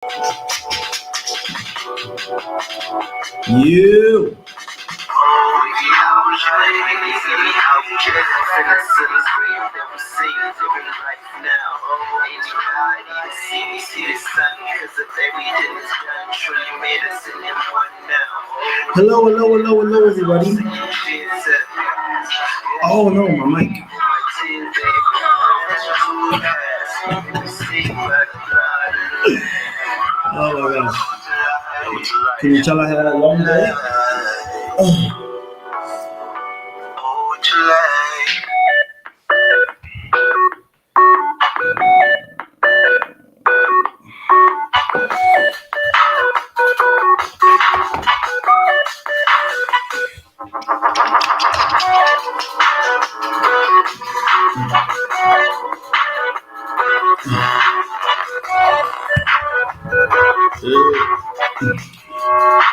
You. Hello, hello, hello, hello, everybody. Oh no, my mic. Oh my gosh. Can you tell I had a long day? Oh.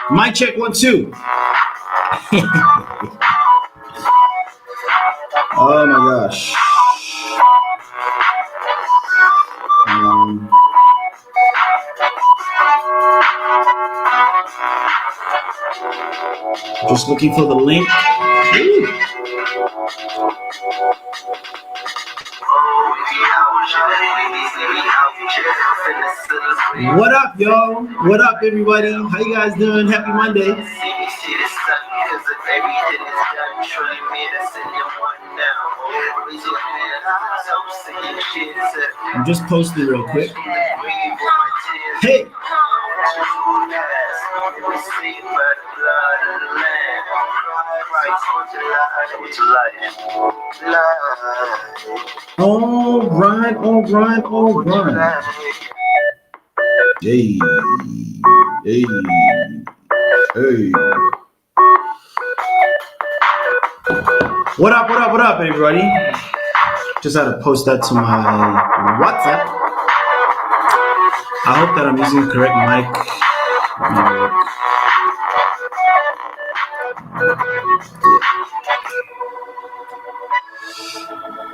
Mic check 1 2. Oh my gosh. Just looking for the link. Ooh. What up, y'all? What up, everybody? How you guys doing? Happy Monday. I'm just posting real quick. Hey. All right, all right, all right. Hey, hey, hey. What up, what up, what up, everybody? Just had to post that to my WhatsApp. I hope that I'm using the correct mic.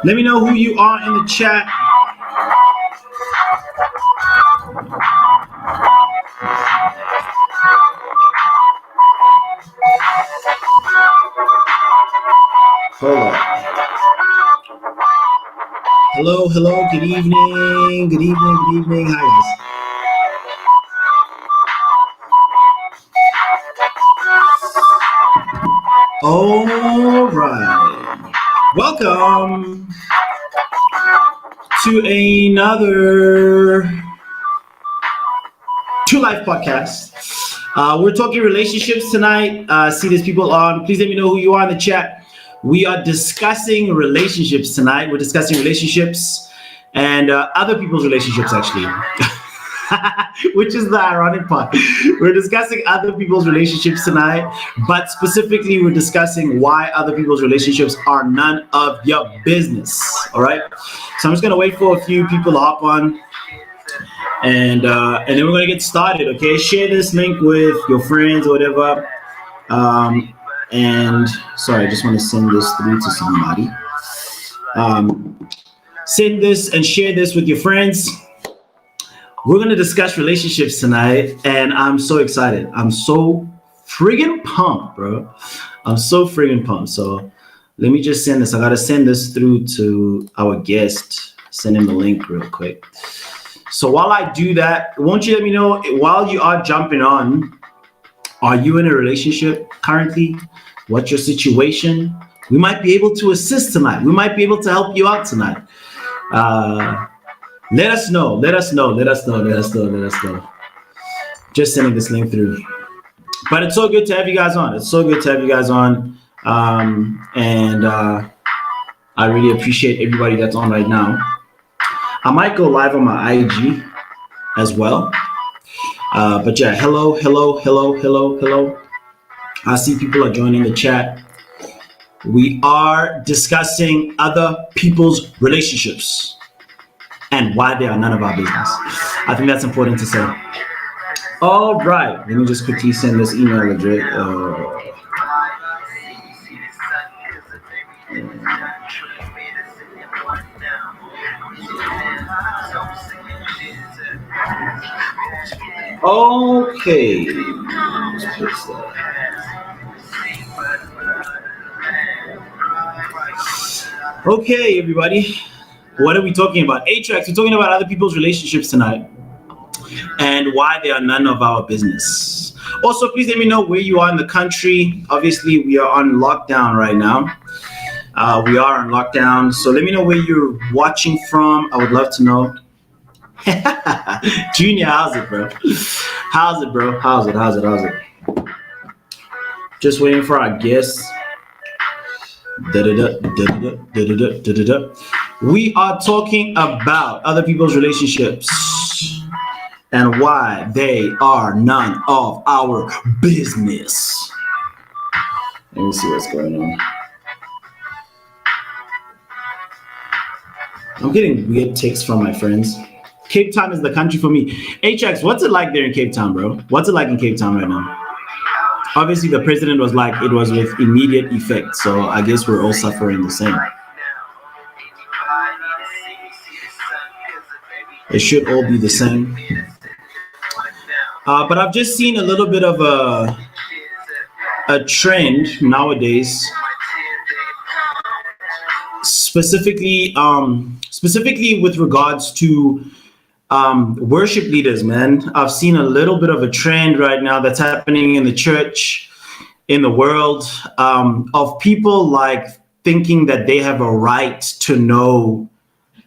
Let me know who you are in the chat. Hold on. Hello, hello, good evening, good evening, good evening. Hi, guys. All right. Welcome to another Two Life podcast. We're talking relationships tonight. See these people on. Please let me know who you are in the chat. We are discussing relationships tonight. We're discussing relationships and other people's relationships, actually. Which is the ironic part. We're discussing other people's relationships tonight, but specifically we're discussing why other people's relationships are none of your business. All right. So I'm just gonna wait for a few people to hop on, and then we're gonna get started. Okay. Share this link with your friends or whatever. And sorry, I just want to send this through to somebody. Send this and share this with your friends. We're going to discuss relationships tonight, and I'm so excited. I'm so friggin' pumped, bro. I'm so friggin' pumped. So let me just send this. I got to send this through to our guest. Send him the link real quick. So while I do that, won't you let me know, while you are jumping on, are you in a relationship currently? What's your situation? We might be able to assist tonight. We might be able to help you out tonight. Let us know. Let us know. Let us know. Let us know. Let us know. Just sending this link through. But it's so good to have you guys on. It's so good to have you guys on. And I really appreciate everybody that's on right now. I might go live on my IG as well. But yeah, hello, hello, hello, hello, hello. I see people are joining the chat. We are discussing other people's relationships and why they are none of our business. I think that's important to say. All right, let me just quickly send this email address. Okay. Let's fix that. Okay, everybody. What are we talking about? A-Tracks, we're talking about other people's relationships tonight and why they are none of our business. Also, please let me know where you are in the country. Obviously, we are on lockdown right now. We are on lockdown. So let me know where you're watching from. I would love to know. Junior, how's it, bro? How's it, bro? How's it? How's it? How's it? Just waiting for our guests. Da-da-da, da-da-da, da-da-da, da-da-da. We are talking about other people's relationships and why they are none of our business. Let me see what's going on. I'm getting weird texts from my friends. Cape Town is the country for me. HX, what's it like there in Cape Town, bro? What's it like in Cape Town right now? Obviously, the president was like, it was with immediate effect. So I guess we're all suffering the same. It should all be the same. But I've just seen a little bit of a trend nowadays, specifically with regards to worship leaders, man. I've seen a little bit of a trend right now that's happening in the church, in the world, of people like thinking that they have a right to know,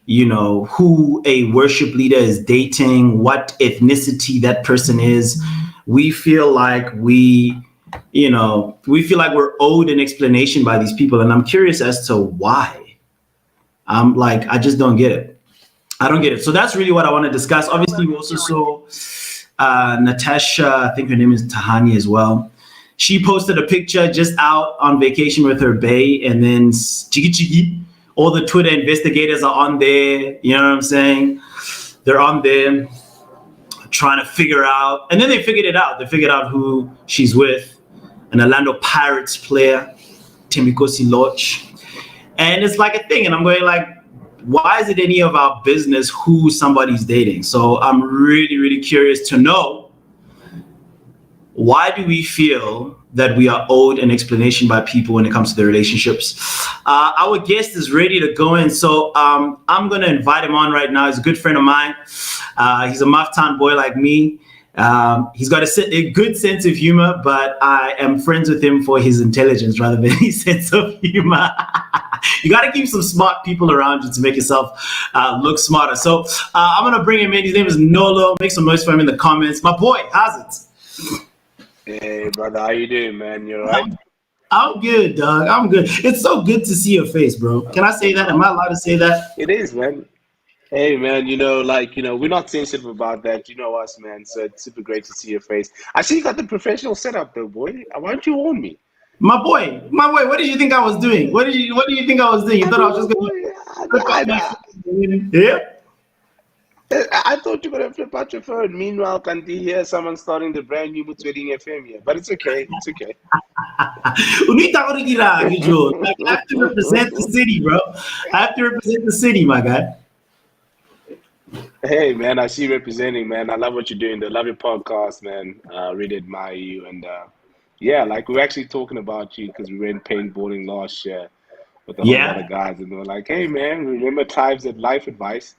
who a worship leader is dating, what ethnicity that person is. We feel like we're owed an explanation by these people. And I'm curious as to why. I just don't get it. I don't get it. So that's really what I want to discuss. Obviously, we also saw Natasha, I think her name is Tahani as well. She posted a picture just out on vacation with her bae, and then Chigi, all the Twitter investigators are on there. You know what I'm saying? They're on there trying to figure out, and then they figured it out. They figured out who she's with, an Orlando Pirates player, Thembinkosi Lorch. And it's like a thing, and I'm going like, why is it any of our business who somebody's dating? So I'm really, really curious to know, why do we feel that we are owed an explanation by people when it comes to their relationships? Our guest is ready to go in. So I'm going to invite him on right now. He's a good friend of mine. He's a Maftan boy like me. He's got a good sense of humor, but I am friends with him for his intelligence rather than his sense of humor. You got to keep some smart people around you to make yourself look smarter. So I'm going to bring him in. His name is Nolo. Make some noise for him in the comments. My boy, how's it? Hey, brother. How you doing, man? You all right? I'm good, dog. I'm good. It's so good to see your face, bro. Can I say that? Am I allowed to say that? It is, man. Hey, man, we're not sensitive about that. You know us, man. So it's super great to see your face. I see you got the professional setup, though, boy. Why don't you warn me? My boy, what did you think I was doing? What do you think I was doing? You thought I was just going to... Yeah? I thought you were going to flip out your phone. Meanwhile, can't you hear someone starting the brand new Mutsweding FM here? But it's okay. It's okay. I have to represent the city, bro. I have to represent the city, my guy. Hey, man, I see you representing, man. I love what you're doing. I love your podcast, man. Really admire you. And we're actually talking about you because we went paintballing last year with a whole lot of guys. And they were like, hey, man, remember times at Life Advice?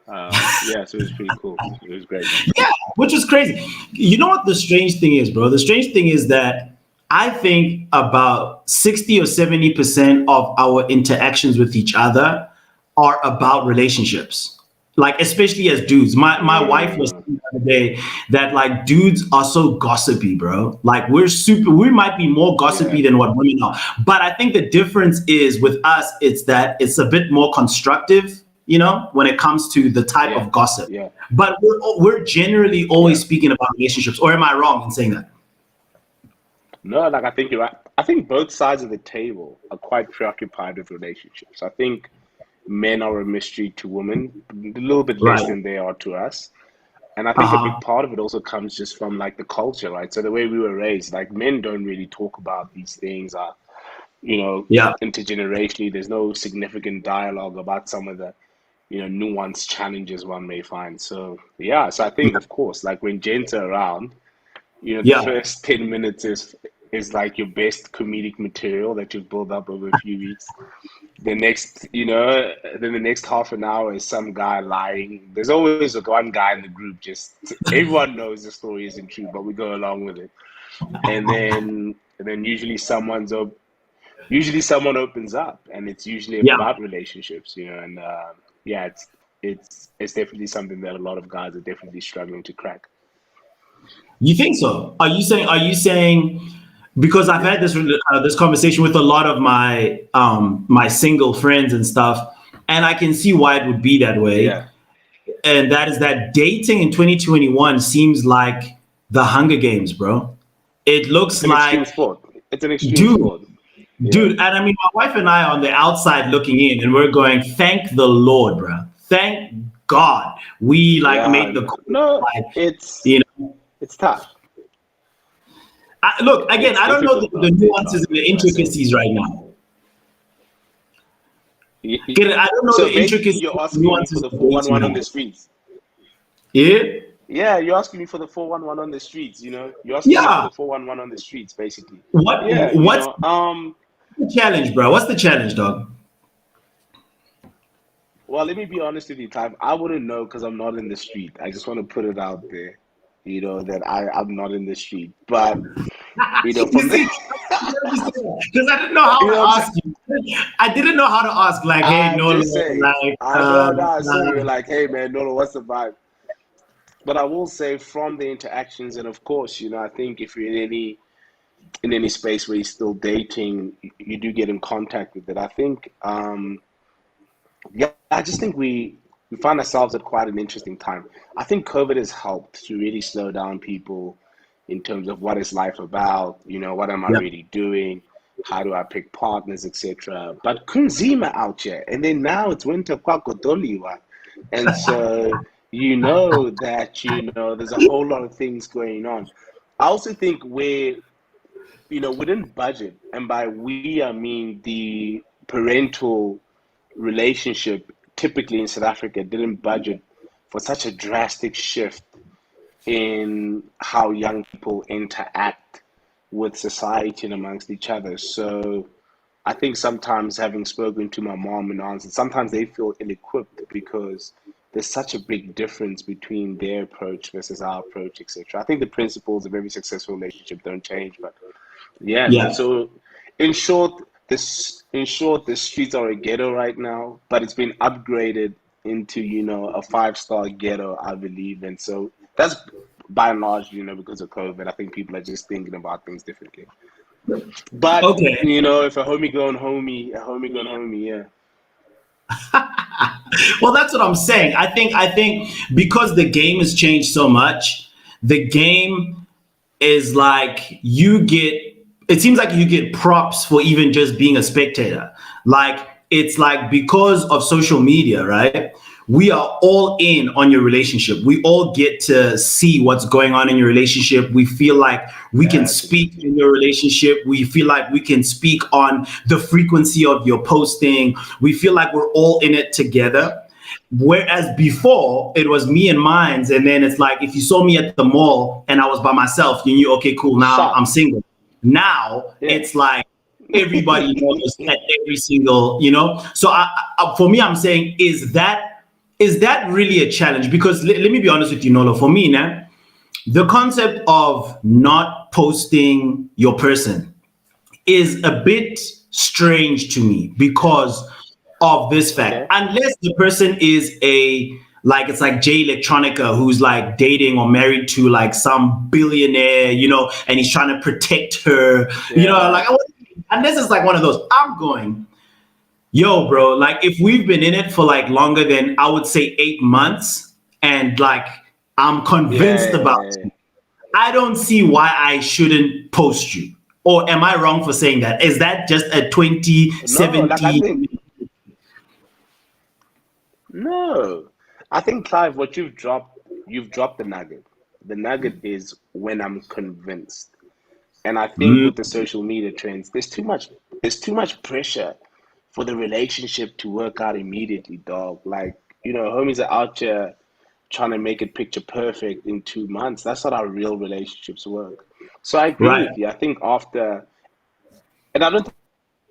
So it was pretty cool. It was great. Yeah, which is crazy. You know what the strange thing is, bro? The strange thing is that I think about 60 or 70% of our interactions with each other are about relationships. Like, especially as dudes. My wife was saying the other day that like dudes are so gossipy, bro. Like we might be more gossipy than what women are. But I think the difference is with us, it's that it's a bit more constructive, when it comes to the type of gossip. Yeah. But we're generally always speaking about relationships. Or am I wrong in saying that? No, I think you're right. I think both sides of the table are quite preoccupied with relationships. I think men are a mystery to women, a little bit less than they are to us. And I think a big part of it also comes just from like the culture, right? So the way we were raised, like men don't really talk about these things, intergenerationally. There's no significant dialogue about some of the nuanced challenges one may find. So yeah, so I think of course, like when gents are around, the Yeah, first 10 minutes is like your best comedic material that you've built up over a few weeks. Then the next half an hour is some guy lying. There's always one guy in the group, just everyone knows the story isn't true, but we go along with it. And then usually someone opens up, and it's usually yeah. about relationships, and yeah, it's definitely something that a lot of guys are definitely struggling to crack. You think so? Are you saying? Because I've had this conversation with a lot of my single friends and stuff, and I can see why it would be that way. Yeah, And that is that dating in 2021 seems like the Hunger Games, bro. It it's looks an extreme like, sport. It's an extreme dude, sport. Yeah, dude. And I mean, my wife and I are on the outside looking in, and we're going, "Thank the Lord, bro. Thank God we like yeah. made the No, like, it's you know." it's tough. Look, again, It's I don't know difficult the out there, nuances dog. and the I say. intricacies right now. Y- y- Get it? I don't know So the basically, intricacies you're and asking me for nuances the of dating 411 on right the now. streets. Yeah? Yeah, you're asking me for the 411 on the streets, You're asking me for Yeah. the 411 on the streets, basically. Yeah, What's the challenge, bro? What's the challenge, dog? well, let me be honest with you, Clive. I wouldn't know because I'm not in the street. I just want to put it out there, that I'm not in the street. But, You from the, see, because I didn't know how I'm to just, ask you. I didn't know how to ask, like, hey, I'm no, just saying. like, I know, no, I saw you like, hey, man, no, what's the vibe? But I will say from the interactions, and of course, I think if you're in any space where you're still dating, you do get in contact with it. I think, yeah, I just think we find ourselves at quite an interesting time. I think COVID has helped to really slow down people in terms of what is life about, what am I yeah. really doing, how do I pick partners, etc. But kunzima out here, and then now it's winter kwakodoliwa, and so that there's a whole lot of things going on. I also think within budget, and by we I mean the parental relationship typically in South Africa didn't budget for such a drastic shift in how young people interact with society and amongst each other. So I think sometimes having spoken to my mom and aunts, sometimes they feel ill-equipped because there's such a big difference between their approach versus our approach, etc. I think the principles of every successful relationship don't change, but yeah, man. Yeah. So, in short, the streets are a ghetto right now, but it's been upgraded into, a five-star ghetto, I believe. And so that's by and large, because of COVID. I think people are just thinking about things differently. But, Okay. if a homie gone homie, yeah. Well, that's what I'm saying. I think because the game has changed so much, the game is like it seems like you get props for even just being a spectator. Like it's like because of social media, right? We are all in on your relationship. We all get to see what's going on in your relationship. We feel like we can speak Definitely. in your relationship. We feel like we can speak on the frequency of your posting. We feel like we're all in it together. Whereas before it was me and mines, and then it's like if you saw me at the mall and I was by myself, you knew, okay, cool, now I'm Shot. single. Now Yeah. it's like everybody knows at every single, So for me, I'm saying, is that really a challenge? Because let me be honest with you, Nolo. For me, now the concept of not posting your person is a bit strange to me because of this fact. Okay. Unless the person is like it's like Jay Electronica who's like dating or married to like some billionaire, and he's trying to protect her, Yeah. like unless it's like one of those, I'm going, yo, bro, like if we've been in it for like longer than I would say 8 months and like I'm convinced about Yeah. it, I don't see why I shouldn't post you. Or am I wrong for saying that? Is that just a No, like I 2017? think no. I think, Clive, what you've dropped the nugget. The nugget is when I'm convinced. And I think Mm, with the social media trends, there's too much pressure for the relationship to work out immediately, dog. Like, homies are out here trying to make it picture perfect in 2 months. That's not how real relationships work. So I agree Right. with you. I think after, and I don't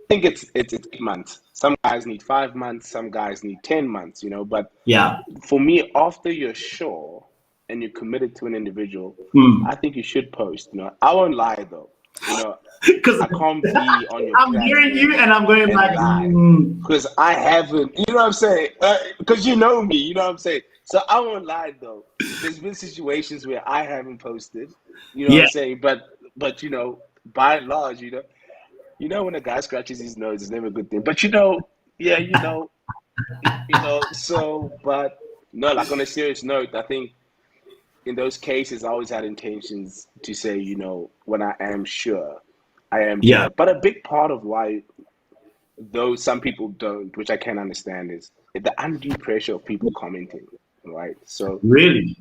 think it's 8 months. Some guys need 5 months, some guys need 10 months, But Yeah. for me, after you're sure and you're committed to an individual, I Mm. think you should post. I won't lie though. You know, Because I can't be on your I'm hearing you platform and I'm going and like, lie because I haven't. You know what I'm saying? Because you know me. You know what I'm saying? So I won't lie though. There's been situations where I haven't posted. You know what yeah. I'm saying? But by and large, when a guy scratches his nose, it's never a good thing. But yeah, but no, like on a serious note, I think in those cases, I always had intentions to say, when I am sure, I am Yeah. sure. But a big part of why, though some people don't, which I can understand, is the undue pressure of people commenting, right? So Really?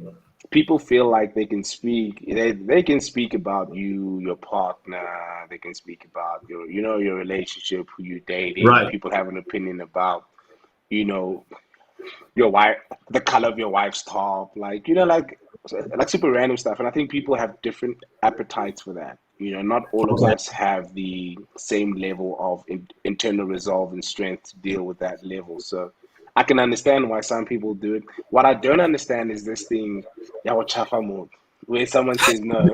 people feel like they can speak, they can speak about you, your partner, they can speak about your relationship, who you're dating. Right. People have an opinion about, you know, your wife, the color of your wife's top, like super random stuff. And I think people have different appetites for that. Not all of Okay. us have the same level of internal resolve and strength to deal with that level. So I can understand why some people do it. What I don't understand is this thing, yawa chafa mode, where someone says no,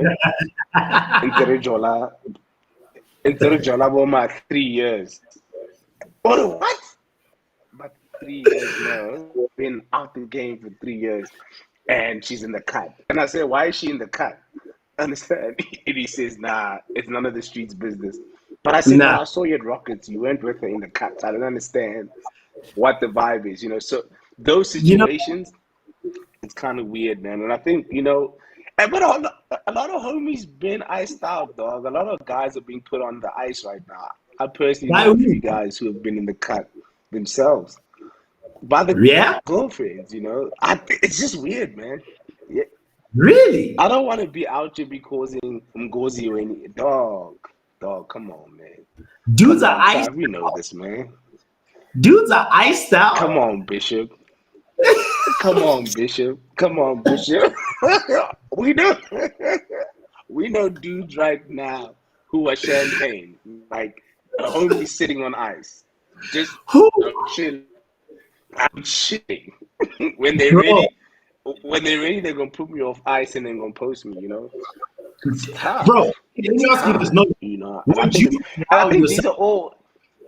Jola Boma 3 years. What? But 3 years, no. Been out the game for 3 years, and she's in the cut. And I said, why is she in the cut? Understand? And he says, nah, it's none of the streets business. But I said, but Nah. I saw you at Rockets. You went with her in the cut. I don't understand what the vibe is. So those You know, situations, it's kind of weird, man. And I think, but a lot of homies been iced out, dog. A lot of guys are being put on the ice right now. I personally by know a few who? guys who have been in the cut themselves by the Yeah? girlfriends. It's just weird, man. Yeah, Really? I don't want to be out here be causing Ngozi or any dog. Come on, man. Dudes Come are on, iced Trav, you know out. this, man. Dudes are iced Come out. on, Bishop. Come on, Bishop. Come on, Bishop. we know, we know dudes right now who are champagne, like a homie sitting on ice, just Who? chilling. I'm shitting. when they're Bro, ready, when they're ready, they're gonna put me off ice and then gonna post me. It's bro, tough. let It's me ask you this. tough. No, And I would think you it's, and I allow think these yourself are all,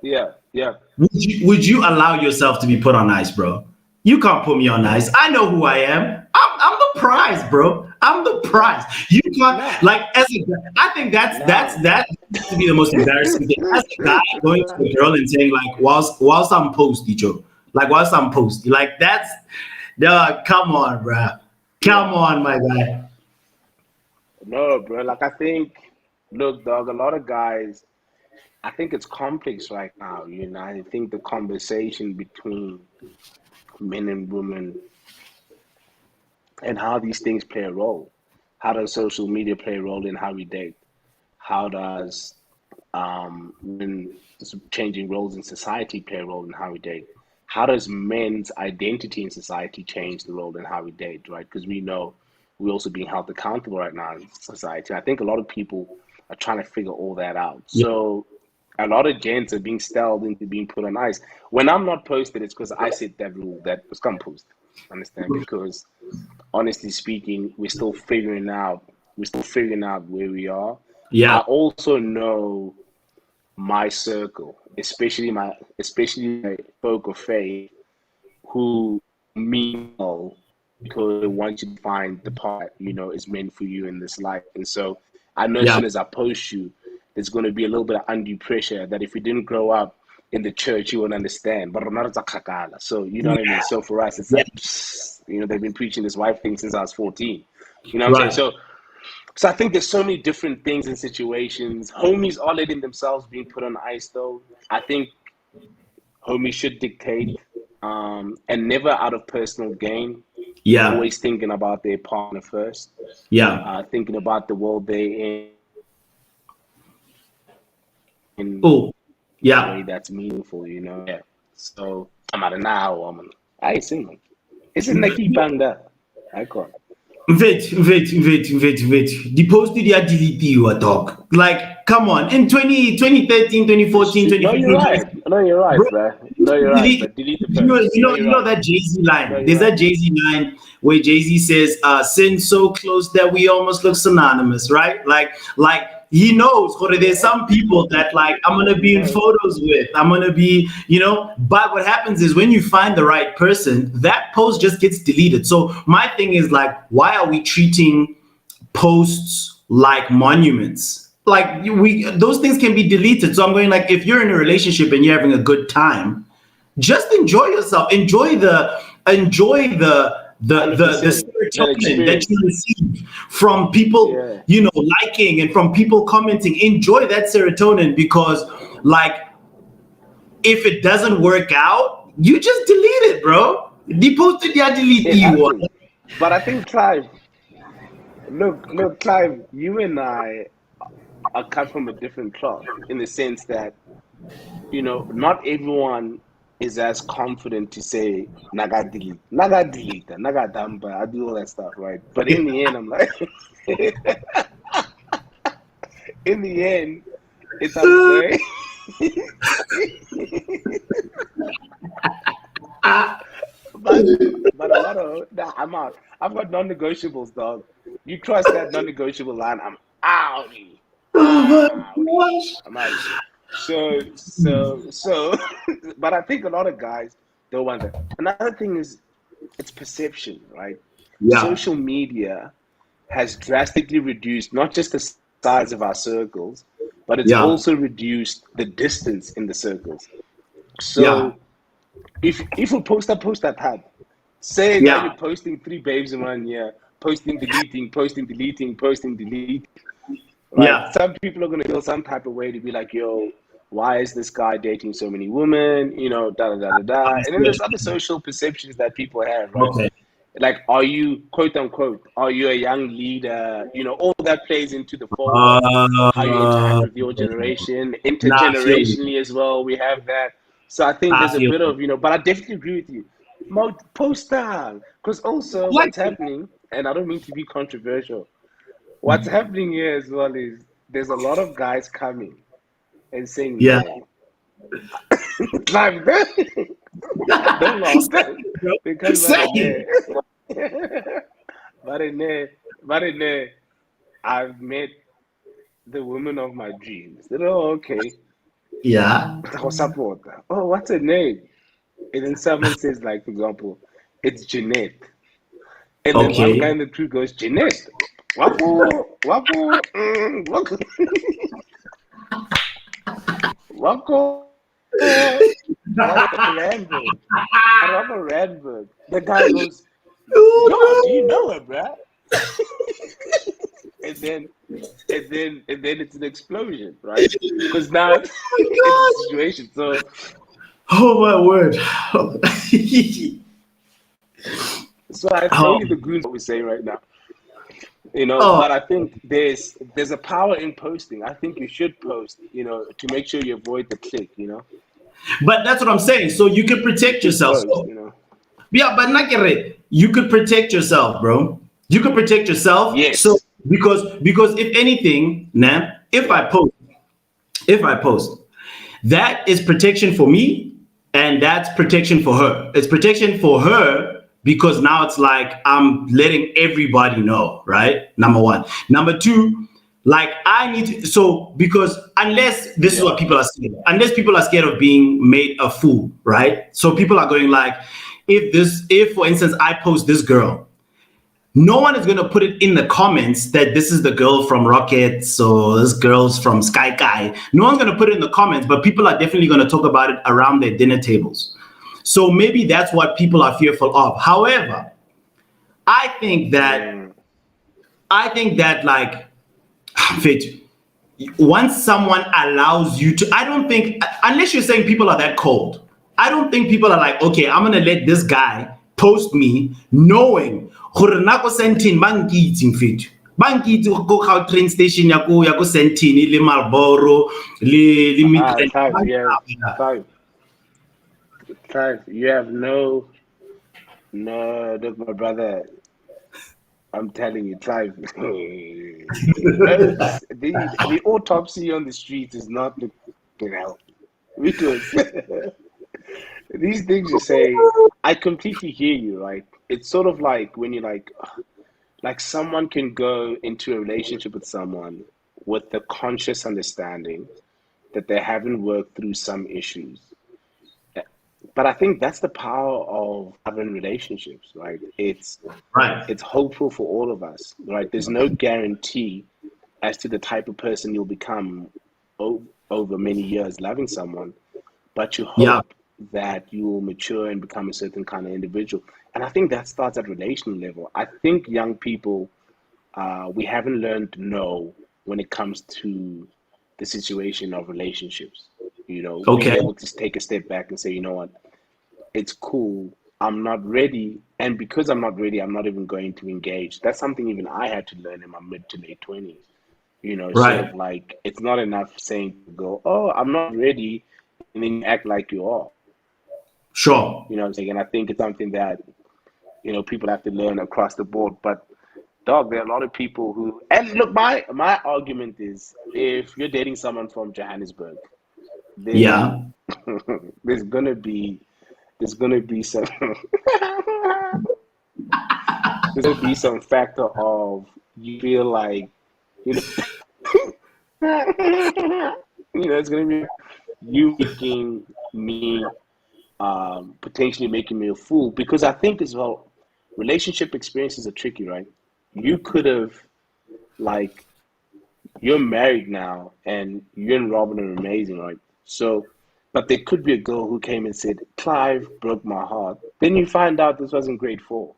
yeah, yeah. would you allow yourself to be put on ice, bro? You can't put me on ice. I know who I am. I'm the prize, bro. I'm the prize. You can't Nah, like as a I think nah. that has to be the most embarrassing thing. As a guy going to a girl and saying like whilst I'm post, Icho, like whilst I'm post, like that's dog. Come on, bro. Yeah. Come on, my guy. No, bro. Like I think, look, dog. A lot of guys. I think it's complex right now. I think the conversation between men and women and how these things play a role. How does social media play a role in how we date? How does when changing roles in society play a role in how we date? How does men's identity in society change the role in how we date, right? Because we know we're also being held accountable right now in society. I think a lot of people are trying to figure all that out. Yeah, So a lot of gents are being styled into being put on ice. When I'm not posted, it's because I set that rule that was come post. Understand? Because honestly speaking, we're still figuring out where we are. I yeah, also know my circle, especially my folk of faith, who mean well because they want you to find the part is meant for you in this life. And so I know as yeah, soon as I post you, there's going to be a little bit of undue pressure that if you didn't grow up in the church, you won't understand. But so you know what I mean. So for us, it's yeah. like they've been preaching this wife thing since I was 14. You know what I'm saying? Right. So I think there's so many different things and situations. Homies are letting themselves being put on ice though. I think homies should dictate, and never out of personal gain. Yeah, Always thinking about their partner first, yeah. thinking about the world they're in Oh, a way yeah. that's meaningful. Yeah. So I'm out of now, woman. I ain't single. Isn't Nike Banda? I can't. Wait. The post they are delete dog. Like, come on. In 2013, 2014, No, you're right. No, you're right, bro, bro. No, you're right. But delete the post. No, you're right. that Jay-Z line. No, you're There's right. that Jay-Z line where Jay-Z says, sin so close that we almost look synonymous, right? Like he knows, there's some people that like I'm gonna be in photos with, I'm gonna be, but what happens is when you find the right person, that post just gets deleted. So my thing is like, why are we treating posts like monuments? Like those things can be deleted. So I'm going like, if you're in a relationship and you're having a good time, just enjoy yourself. Enjoy the serotonin that you receive from people, liking and from people commenting. Enjoy that serotonin because, like, if it doesn't work out, you just delete it, bro. Deposted, delete you. But I think, Clive, look, Clive, you and I are cut from a different cloth in the sense that, not everyone is as confident to say naga delete, naga dumpa, I do all that stuff, right? But in the end, I'm like, in the end, it's up to but a lot of I'm out. I've got non-negotiables, dog. You cross that non-negotiable line, I'm out. I'm out. So, but I think a lot of guys don't want that. Another thing is, it's perception, right? Yeah. Social media has drastically reduced not just the size of our circles, but it's also reduced the distance in the circles. So, if we post that had, say that you're posting 3 babes in 1 year, posting, deleting. Right? Yeah. Some people are going to feel some type of way to be like, yo, why is this guy dating so many women? And then there's other social perceptions that people have, right? Okay. Like, are you, quote unquote, are you a young leader? All that plays into the fold. How you interact with your generation, intergenerationally as well. We have that. So I think there's a bit of, but I definitely agree with you. Post that. Because also what's happening, and I don't mean to be controversial, what's happening here as well is there's a lot of guys coming and saying, no. Like, don't laugh. Because but I've met the woman of my dreams. Okay. Yeah. Oh, what's her name? And then someone says, like, for example, it's Jeanette. And then one guy in the crew goes, Jeanette. Wako. Randberg. The guy goes, do you know her, bruh? and then it's an explosion, right? Because now it's a situation. So, oh my word. So I tell you the goons what we say right now. But I think there's a power in posting. I think you should post, to make sure you avoid the click, But that's what I'm saying. So you can protect yourself. Yeah, but Nakere, you could protect yourself, bro. You could protect yourself. Yes. So because if anything, if I post, that is protection for me, and that's protection for her. It's protection for her because now it's like I'm letting everybody know, right? Number one. Number two, like I need to, so because unless this is what people are scared of, unless people are scared of being made a fool, right? So people are going like, if for instance I post this girl, no one is going to put it in the comments that this is the girl from Rockets or this girl's from Sky Guy. No one's going to put it in the comments, but people are definitely going to talk about it around their dinner tables. So maybe that's what people are fearful of. However, I think that like, once someone allows you to, I don't think, unless you're saying people are that cold, I don't think people are like, okay, I'm going to let this guy post me knowing gore nako sentin bangitsi mfethu bangitsi go ga train station ya go Sentini le Marlboro le Five. You have no No, look, my brother, I'm telling you, Clive. The autopsy on the street is not looking healthy. Because these things you say, I completely hear you. Right? It's sort of like when you're like someone can go into a relationship with someone with the conscious understanding that they haven't worked through some issues. But I think that's the power of having relationships, right? Right. It's hopeful for all of us, right? There's no guarantee as to the type of person you'll become over many years loving someone, but you Yeah. hope that you will mature and become a certain kind of individual. And I think that starts at relational level. I think young people, we haven't learned no when it comes to the situation of relationships. Being Okay. able to take a step back and say, you know what, it's cool. I'm not ready. And because I'm not ready, I'm not even going to engage. That's something even I had to learn in my mid to late 20s. Sort Right. of like it's not enough saying to go, oh, I'm not ready, and then you act like you are. Sure. You know what I'm saying? And I think it's something that, people have to learn across the board. But dog, there are a lot of people who and look, my argument is if you're dating someone from Johannesburg, then Yeah. there's gonna be there's gonna be some there's gonna be some factor of you feel like you know it's gonna be you making me potentially making me a fool because I think as well relationship experiences are tricky, right? You could have like you're married now and you and Robin are amazing, right? So but there could be a girl who came and said, Clive broke my heart. Then you find out this wasn't grade four.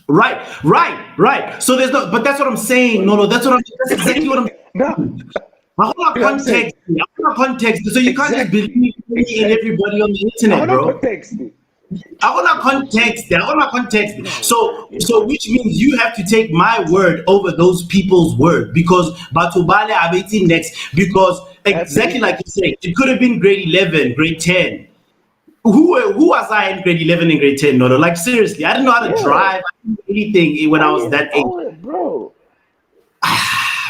Right. Right. Right. So there's no, but that's what I'm saying. No, no, that's exactly what I'm No, saying. A whole lot you of know what I'm saying? context. A whole lot of context. So you can't just believe Exactly. any and Exactly. everybody on the I internet, want no bro. context. I want to context there. I want to context. No, So which means you have to take my word over those people's word because Batubale Abeti next because exactly like absolutely. you said, it could have been grade 11, grade 10. Who was I in grade 11 and grade 10? No, no, like seriously, I didn't know how to Yeah. drive. I didn't do anything when I was that age. Oh, bro.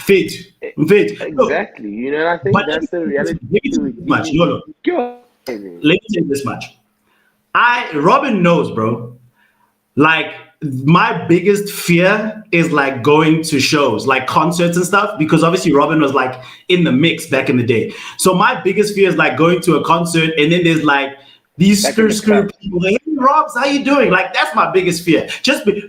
Fit, E- fit. Look, Exactly. And I think but let me that's the tell you reality this with much. being. No, no. Go Let ahead. me tell you this much. Robin knows, bro. Like my biggest fear is like going to shows like concerts and stuff because obviously Robin was like in the mix back in the day, so my biggest fear is like going to a concert and then there's like these Back in the screw club. people like, hey Robs, how you doing? Like that's my biggest fear.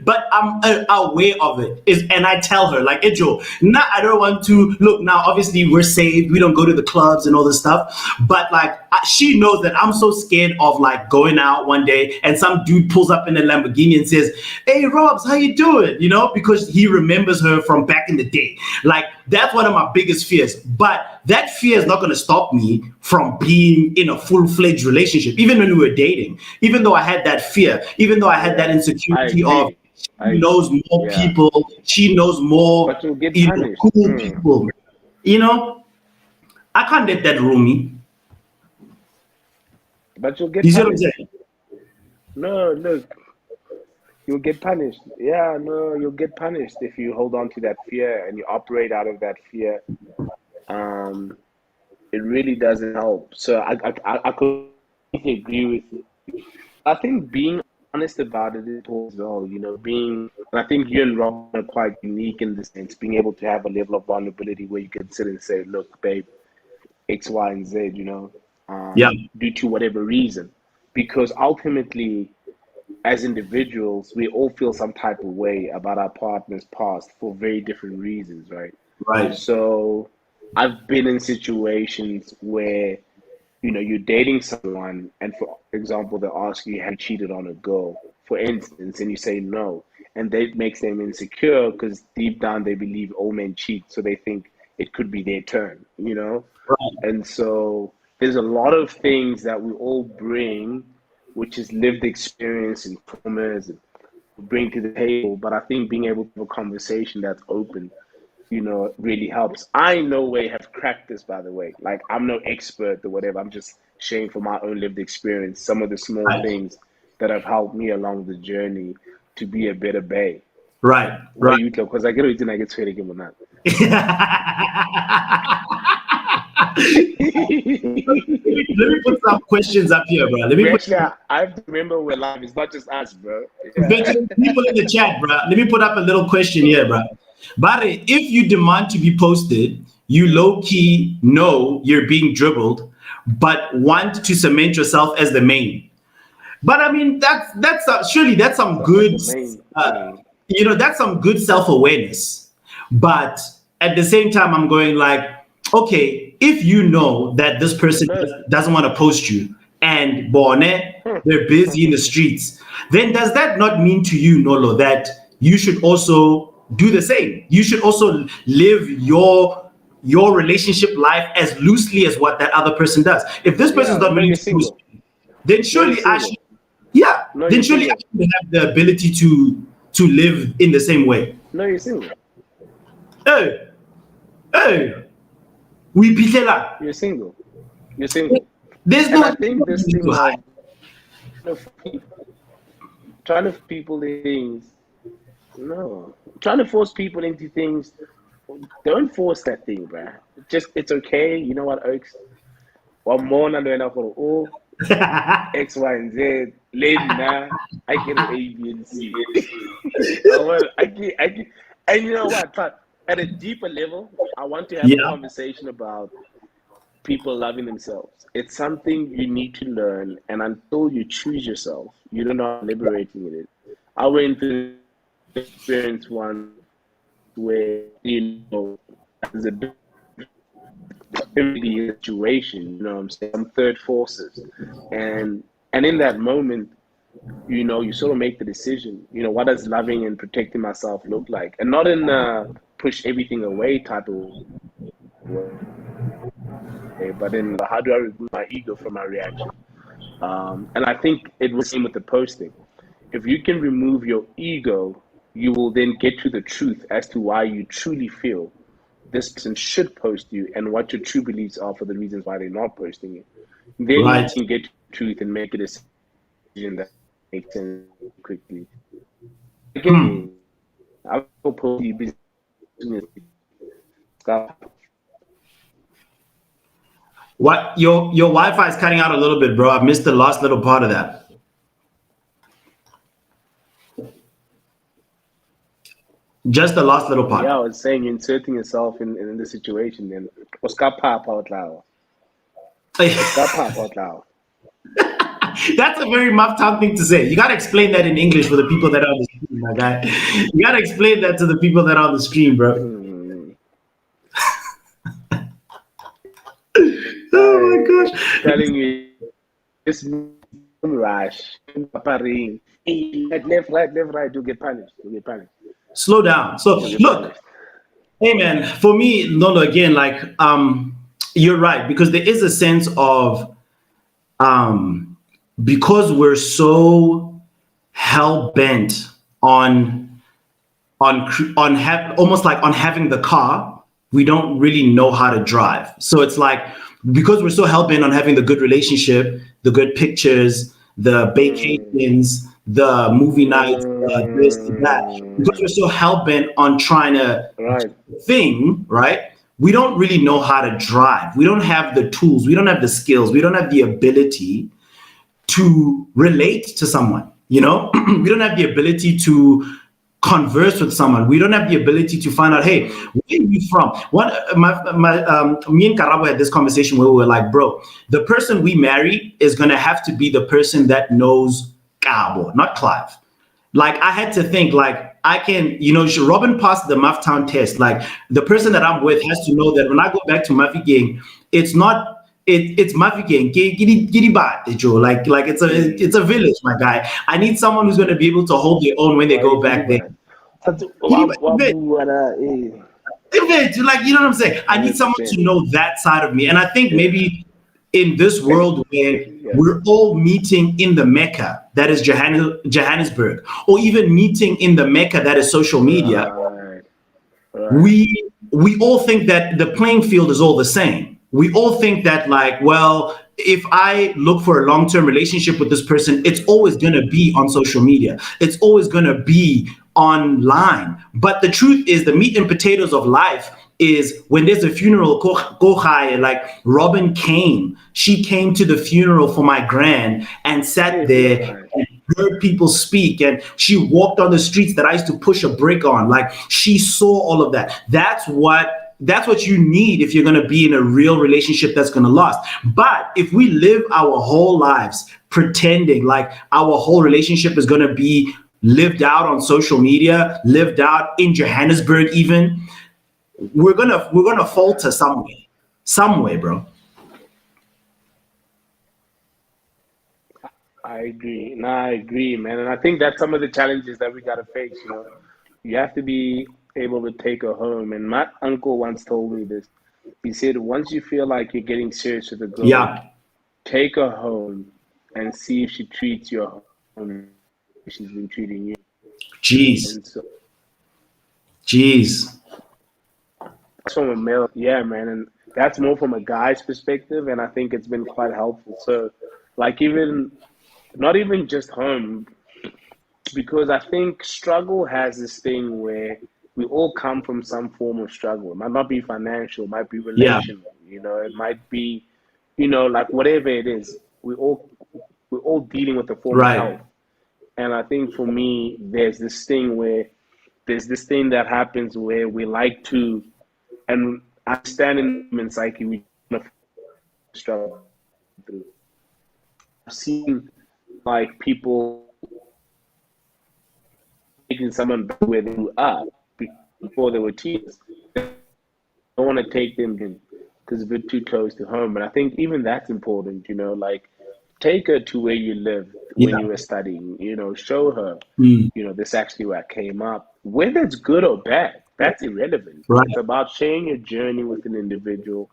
But I'm aware of it. And I tell her like, hey Joe, now I don't want to look. Now obviously we're saved. We don't go to the clubs and all this stuff. But like she knows that I'm so scared of like going out one day and some dude pulls up in a Lamborghini and says, hey Robs, how you doing? Because he remembers her from back in the day. Like that's one of my biggest fears. But that fear is not going to stop me from being in a full-fledged relationship, even when we were dating. Even though I had that fear, even though I had that Yeah. I insecurity of agree. she I knows agree. more Yeah. people, she knows more, But you'll get punished. cool people. You know, I can't let that rule me. But you'll get You see what I'm punished. saying? No, look, you'll get punished. Yeah, no, you'll get punished if you hold on to that fear and you operate out of that fear. Um, it really doesn't help. So I completely agree with you. I think being honest about it is important as well. And I think you and Rob are quite unique in the sense, being able to have a level of vulnerability where you can sit and say, look, babe, X, Y, and Z, Yeah. due to whatever reason. Because ultimately, as individuals, we all feel some type of way about our partner's past for very different reasons, right? Right. So I've been in situations where, you're dating someone, and for example, they ask you, have you cheated on a girl, for instance, and you say no. And that makes them insecure because deep down they believe all men cheat. So they think it could be their turn. Right. And so there's a lot of things that we all bring, which is lived experience and traumas and bring to the table. But I think being able to have a conversation that's open, really helps. I in no way have cracked this, by the way. Like I'm no expert or whatever. I'm just sharing from my own lived experience some of the small Right. things that have helped me along the journey to be a better bay. Right, Why right. you because I get it, I get swear again or not. Let me put some questions up here, bro. Let me We put actually, I have to remember we're live. It's not just us, bro. people in the chat, bro. Let me put up a little question here, bro. Barry, if you demand to be posted, you low key know you're being dribbled, but want to cement yourself as the main. But I mean, surely that's some good, That's the main that's some good self awareness. But at the same time, I'm going like, okay, if you know that this person doesn't want to post you and they're busy in the streets, then does that not mean to you, Nolo, that you should also do the same? You should also live your relationship life as loosely as what that other person does. If this person is not willing to post you, then surely I should. Yeah, No, then you're surely I single. should have the ability to live in the same way. No, you're single. Hey, we pitela. You're single. You're single. There's And no. I think this thing to hide. of trying to people things. No, trying to force people into things. Don't force that thing, bruh. Just it's okay. You know what, Oaks? One more and then oh X, Y, and Z. Later, I get an A, B, and C. I get, and you know what? But at a deeper level, I want to have a conversation about people loving themselves. It's something you need to learn, and until you choose yourself, you're not liberating in it. I went through experience one where there's a big situation, I'm saying, some third forces, and in that moment, you sort of make the decision. What does loving and protecting myself look like, and not in push everything away type of way, but in how do I remove my ego from my reaction? And I think it was the same with the posting. If you can remove your ego, you will then get to the truth as to why you truly feel this person should post you and what your true beliefs are for the reasons why they're not posting you. Then you can get to truth and make a decision that makes sense quickly. Again, I will post you business. What your Wi-Fi is cutting out a little bit, bro. I missed the last little part of that. Just the last little part. Yeah, I was saying inserting yourself in the situation. Then Oscar Papa out loud. That's a very Maftown thing to say. You gotta explain that in English for the people that are on the stream, my guy. You gotta explain that to the people that are on the stream, bro. Oh my gosh! Telling you, this rush, left, right. You get punished. Slow down. So look, hey man, for me, Nono, again, like you're right, because there is a sense of because we're so hell bent on almost like on having the car, we don't really know how to drive. So it's like because we're so hell bent on having the good relationship, the good pictures, the vacations, the movie nights, this, that, because we're so hell-bent on trying to right? We don't really know how to drive. We don't have the tools. We don't have the skills. We don't have the ability to relate to someone, We don't have the ability to converse with someone. We don't have the ability to find out, hey, where are you from? Me and Karabo had this conversation where we were like, bro, the person we marry is going to have to be the person that knows Kabo, not Clive. Like, I had to think, like, I can, Robin passed the Maftown test. Like, the person that I'm with has to know that when I go back to Mafeking, it's Mafeking, like it's a village, my guy. I need someone who's going to be able to hold their own when they go back there. Like, you know what I'm saying? I need someone to know that side of me. And I think maybe in this world where we're all meeting in the Mecca, that is Johannesburg, or even meeting in the Mecca, that is social media, we all think that the playing field is all the same. we all think that like, well, if I look for a long-term relationship with this person, it's always going to be on social media. It's always going to be online. But the truth is, the meat and potatoes of life is when there's a funeral, go high, like Robin came. She came to the funeral for my gran and sat there and heard people speak, and she walked on the streets that I used to push a brick on. Like, she saw all of that. That's what you need if you're going to be in a real relationship that's going to last. But if we live our whole lives pretending like our whole relationship is going to be lived out on social media, lived out in Johannesburg even, we're gonna falter somewhere, bro. I agree. No, I agree, man. And I think that's some of the challenges that we gotta face. You know, you have to be able to take her home. And my uncle once told me this. He said, once you feel like you're getting serious with a girl, Yeah. take her home and see if she treats you home as she's been treating you. Jeez. And so Jeez. that's from a male, yeah, man. And that's more from a guy's perspective. And I think it's been quite helpful. So, like, even not even just home, because I think struggle has this thing where we all come from some form of struggle. It might not be financial, it might be Yeah. relational, you know, it might be, you know, like whatever it is, we're all dealing with a form of Right. health. And I think for me, there's this thing that happens where we like to, and I stand in human psyche, we struggle through. I've seen like people taking someone back where they were before they were teens. They don't want to take them in because it's a bit too close to home. But I think even that's important, you know, like take her to where you lived when Yeah. you were studying, you know, show her, Mm. you know, this is actually where I came up. Whether it's good or bad, that's irrelevant. Right. It's about sharing your journey with an individual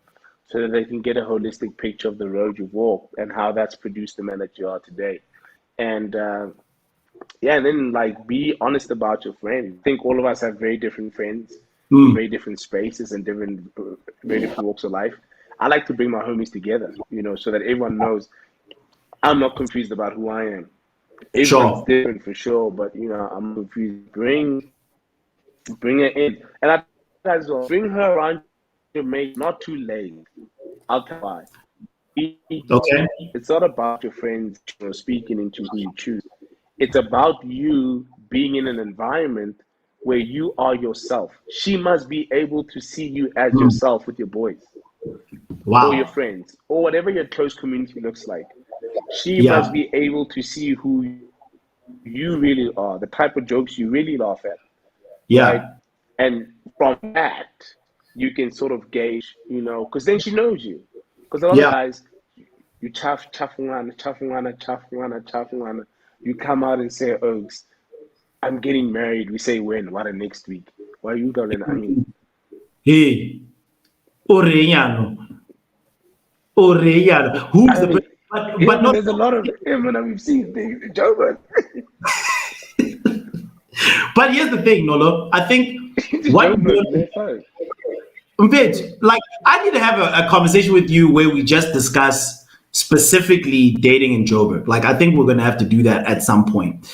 so that they can get a holistic picture of the road you've walked and how that's produced the man that you are today. And yeah, and then like be honest about your friends. I think all of us have very different friends in Mm. very different spaces and very different walks of life. I like to bring my homies together, you know, so that everyone knows I'm not confused about who I am. Everyone's Sure. different for sure, but you know, I'm confused. Bring her in, and I as well bring her around your mate. Not too late. I'll tell you why. Okay. It's not about your friends, you know, speaking into who you choose. It's about you being in an environment where you are yourself. She must be able to see you as Mm. yourself with your boys or your Wow. friends or whatever your close community looks like. She Yeah. must be able to see who you really are, the type of jokes you really laugh at, right? Yeah. And from that, you can sort of gauge, you know, because then she knows you. Because a lot of Yeah. guys, you chaffungana. You come out and say, Oaks, I'm getting married. We say when? What, next week? Why are you going? I mean, Hey. Orellano. Orellano. Who's I the mean, but not there's a lot of him and we've seen things in Joburg. but here's the thing, Nolo. I think what you're Joburg, doing, they're fine. Vince, like I need to have a conversation with you where we just discuss specifically dating in Joburg. Like I think we're gonna have to do that at some point.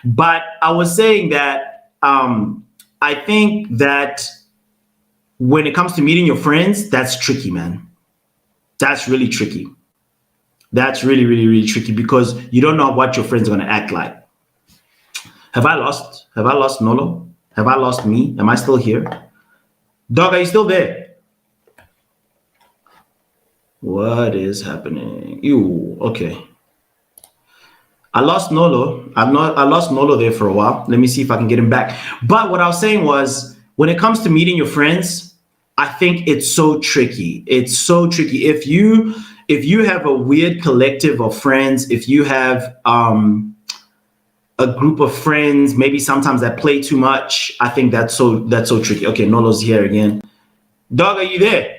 But I was saying that I think that when it comes to meeting your friends, that's tricky, man. That's really tricky. That's really, really, really tricky because you don't know what your friends are gonna act like. Have I lost? Have I lost Nolo? Have I lost me? Am I still here? Dog, are you still there? What is happening? You okay? I lost Nolo. I lost Nolo there for a while. Let me see if I can get him back. But what I was saying was, when it comes to meeting your friends, I think it's so tricky. It's so tricky. If you have a weird collective of friends, if you have a group of friends, maybe sometimes that play too much, I think that's so tricky. Okay, Nolo's here again. Dog, are you there?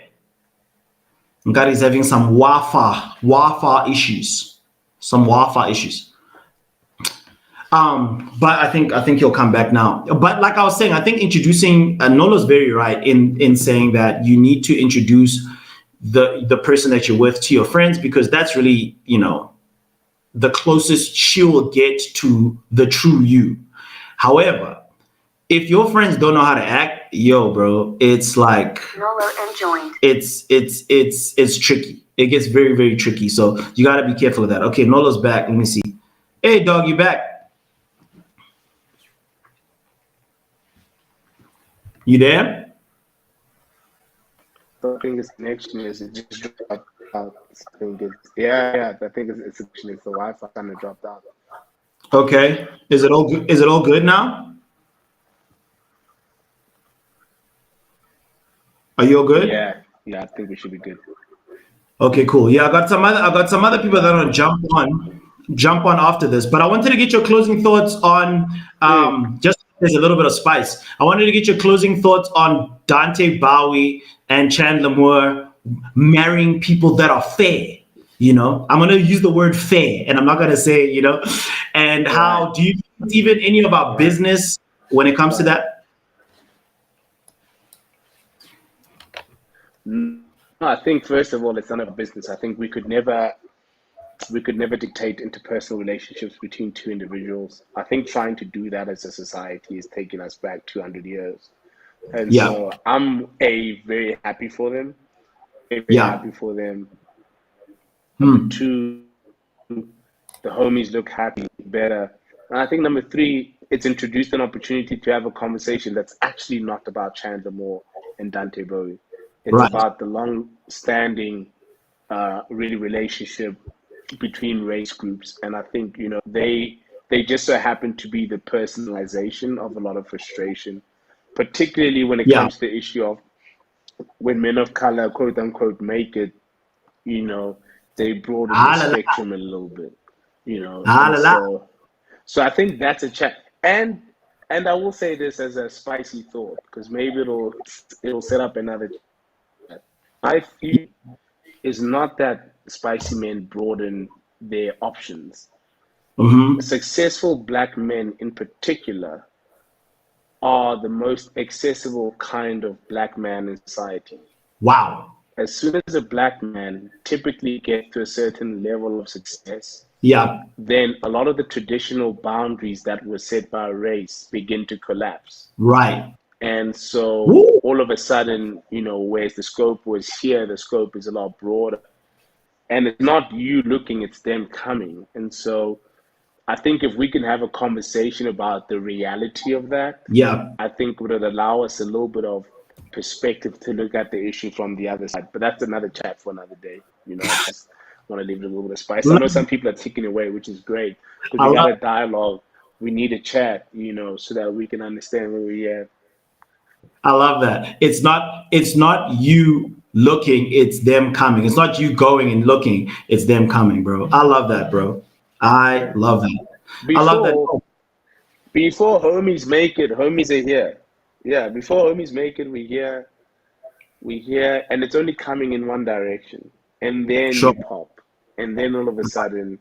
God is having some Wi-Fi issues. Some Wi-Fi issues. But I think he'll come back now. But like I was saying, I think introducing Nolo's very right in saying that you need to introduce the person that you're with to your friends, because that's really, the closest she will get to the true you. However, if your friends don't know how to act, yo, bro, it's like it's tricky. It gets very, very tricky. So you gotta be careful of that. Okay, Nolo's back. Let me see. Hey, dog, you back? You there? I think his connection is it just dropped out. I think it's yeah. I think it's actually the Wi-Fi kind of dropped out. Okay. Is it all good? Is it all good now? Are you all good? Yeah, I think we should be good. Okay, cool. Yeah, I got some other people that want to jump on after this, but I wanted to get your closing thoughts on just there's a little bit of spice. I wanted to get your closing thoughts on Dante Bowie and Chandler Moore marrying people that are fair. I'm going to use the word fair, and I'm not going to say, and how do you think it's even any of our business when it comes to that? No, I think first of all, it's none of our business. I think we could never dictate interpersonal relationships between two individuals. I think trying to do that as a society is taking us back 200 years. And Yeah. so I'm very happy for them. Very Yeah. happy for them. Hmm. Two, the homies look happy, better. And I think number three, it's introduced an opportunity to have a conversation that's actually not about Chandler Moore and Dante Bowie. It's Right. about the long-standing really relationship between race groups, and I think they just so happen to be the personalization of a lot of frustration, particularly when it Yeah. comes to the issue of when men of color, quote unquote, make it. They broaden Ah, the la, la. spectrum a little bit. Ah, And la, la. so I think that's a chat. And I will say this as a spicy thought, because maybe it'll set up another chat. I feel is not that spicy men broaden their options. Mm-hmm. Successful black men in particular are the most accessible kind of black man in society. Wow. As soon as a black man typically gets to a certain level of success, Yeah. then a lot of the traditional boundaries that were set by race begin to collapse. Right. And so Woo. all of a sudden, whereas the scope was here, the scope is a lot broader. And it's not you looking, it's them coming. And so I think if we can have a conversation about the reality of that, Yeah. I think would allow us a little bit of perspective to look at the issue from the other side. But that's another chat for another day. I just want to leave it a little bit of spice. I know some people are ticking away, which is great, because I we got love a dialogue. We need a chat, so that we can understand where we're at. I love that. It's not you looking, it's them coming. It's not you going and looking, it's them coming, bro. I love that, bro. I love that. I love that. Before homies make it, homies are here. Yeah, before homies make it, we here, and it's only coming in one direction. And then Sure. you pop. And then all of a sudden,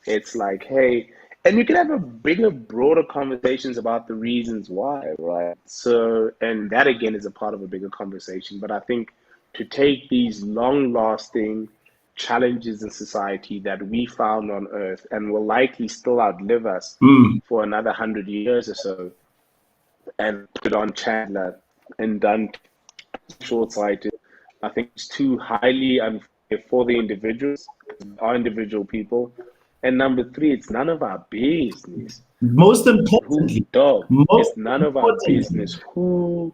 it's like, hey, and you can have a bigger, broader conversations about the reasons why, right? So, and that again is a part of a bigger conversation. But I think to take these long-lasting challenges in society that we found on Earth and will likely still outlive us for another 100 years or so, and put on Chandler and done short-sighted, I think it's too highly unfair for the individuals, our individual people. And number three, it's none of our business. Most importantly, It's none of our business who,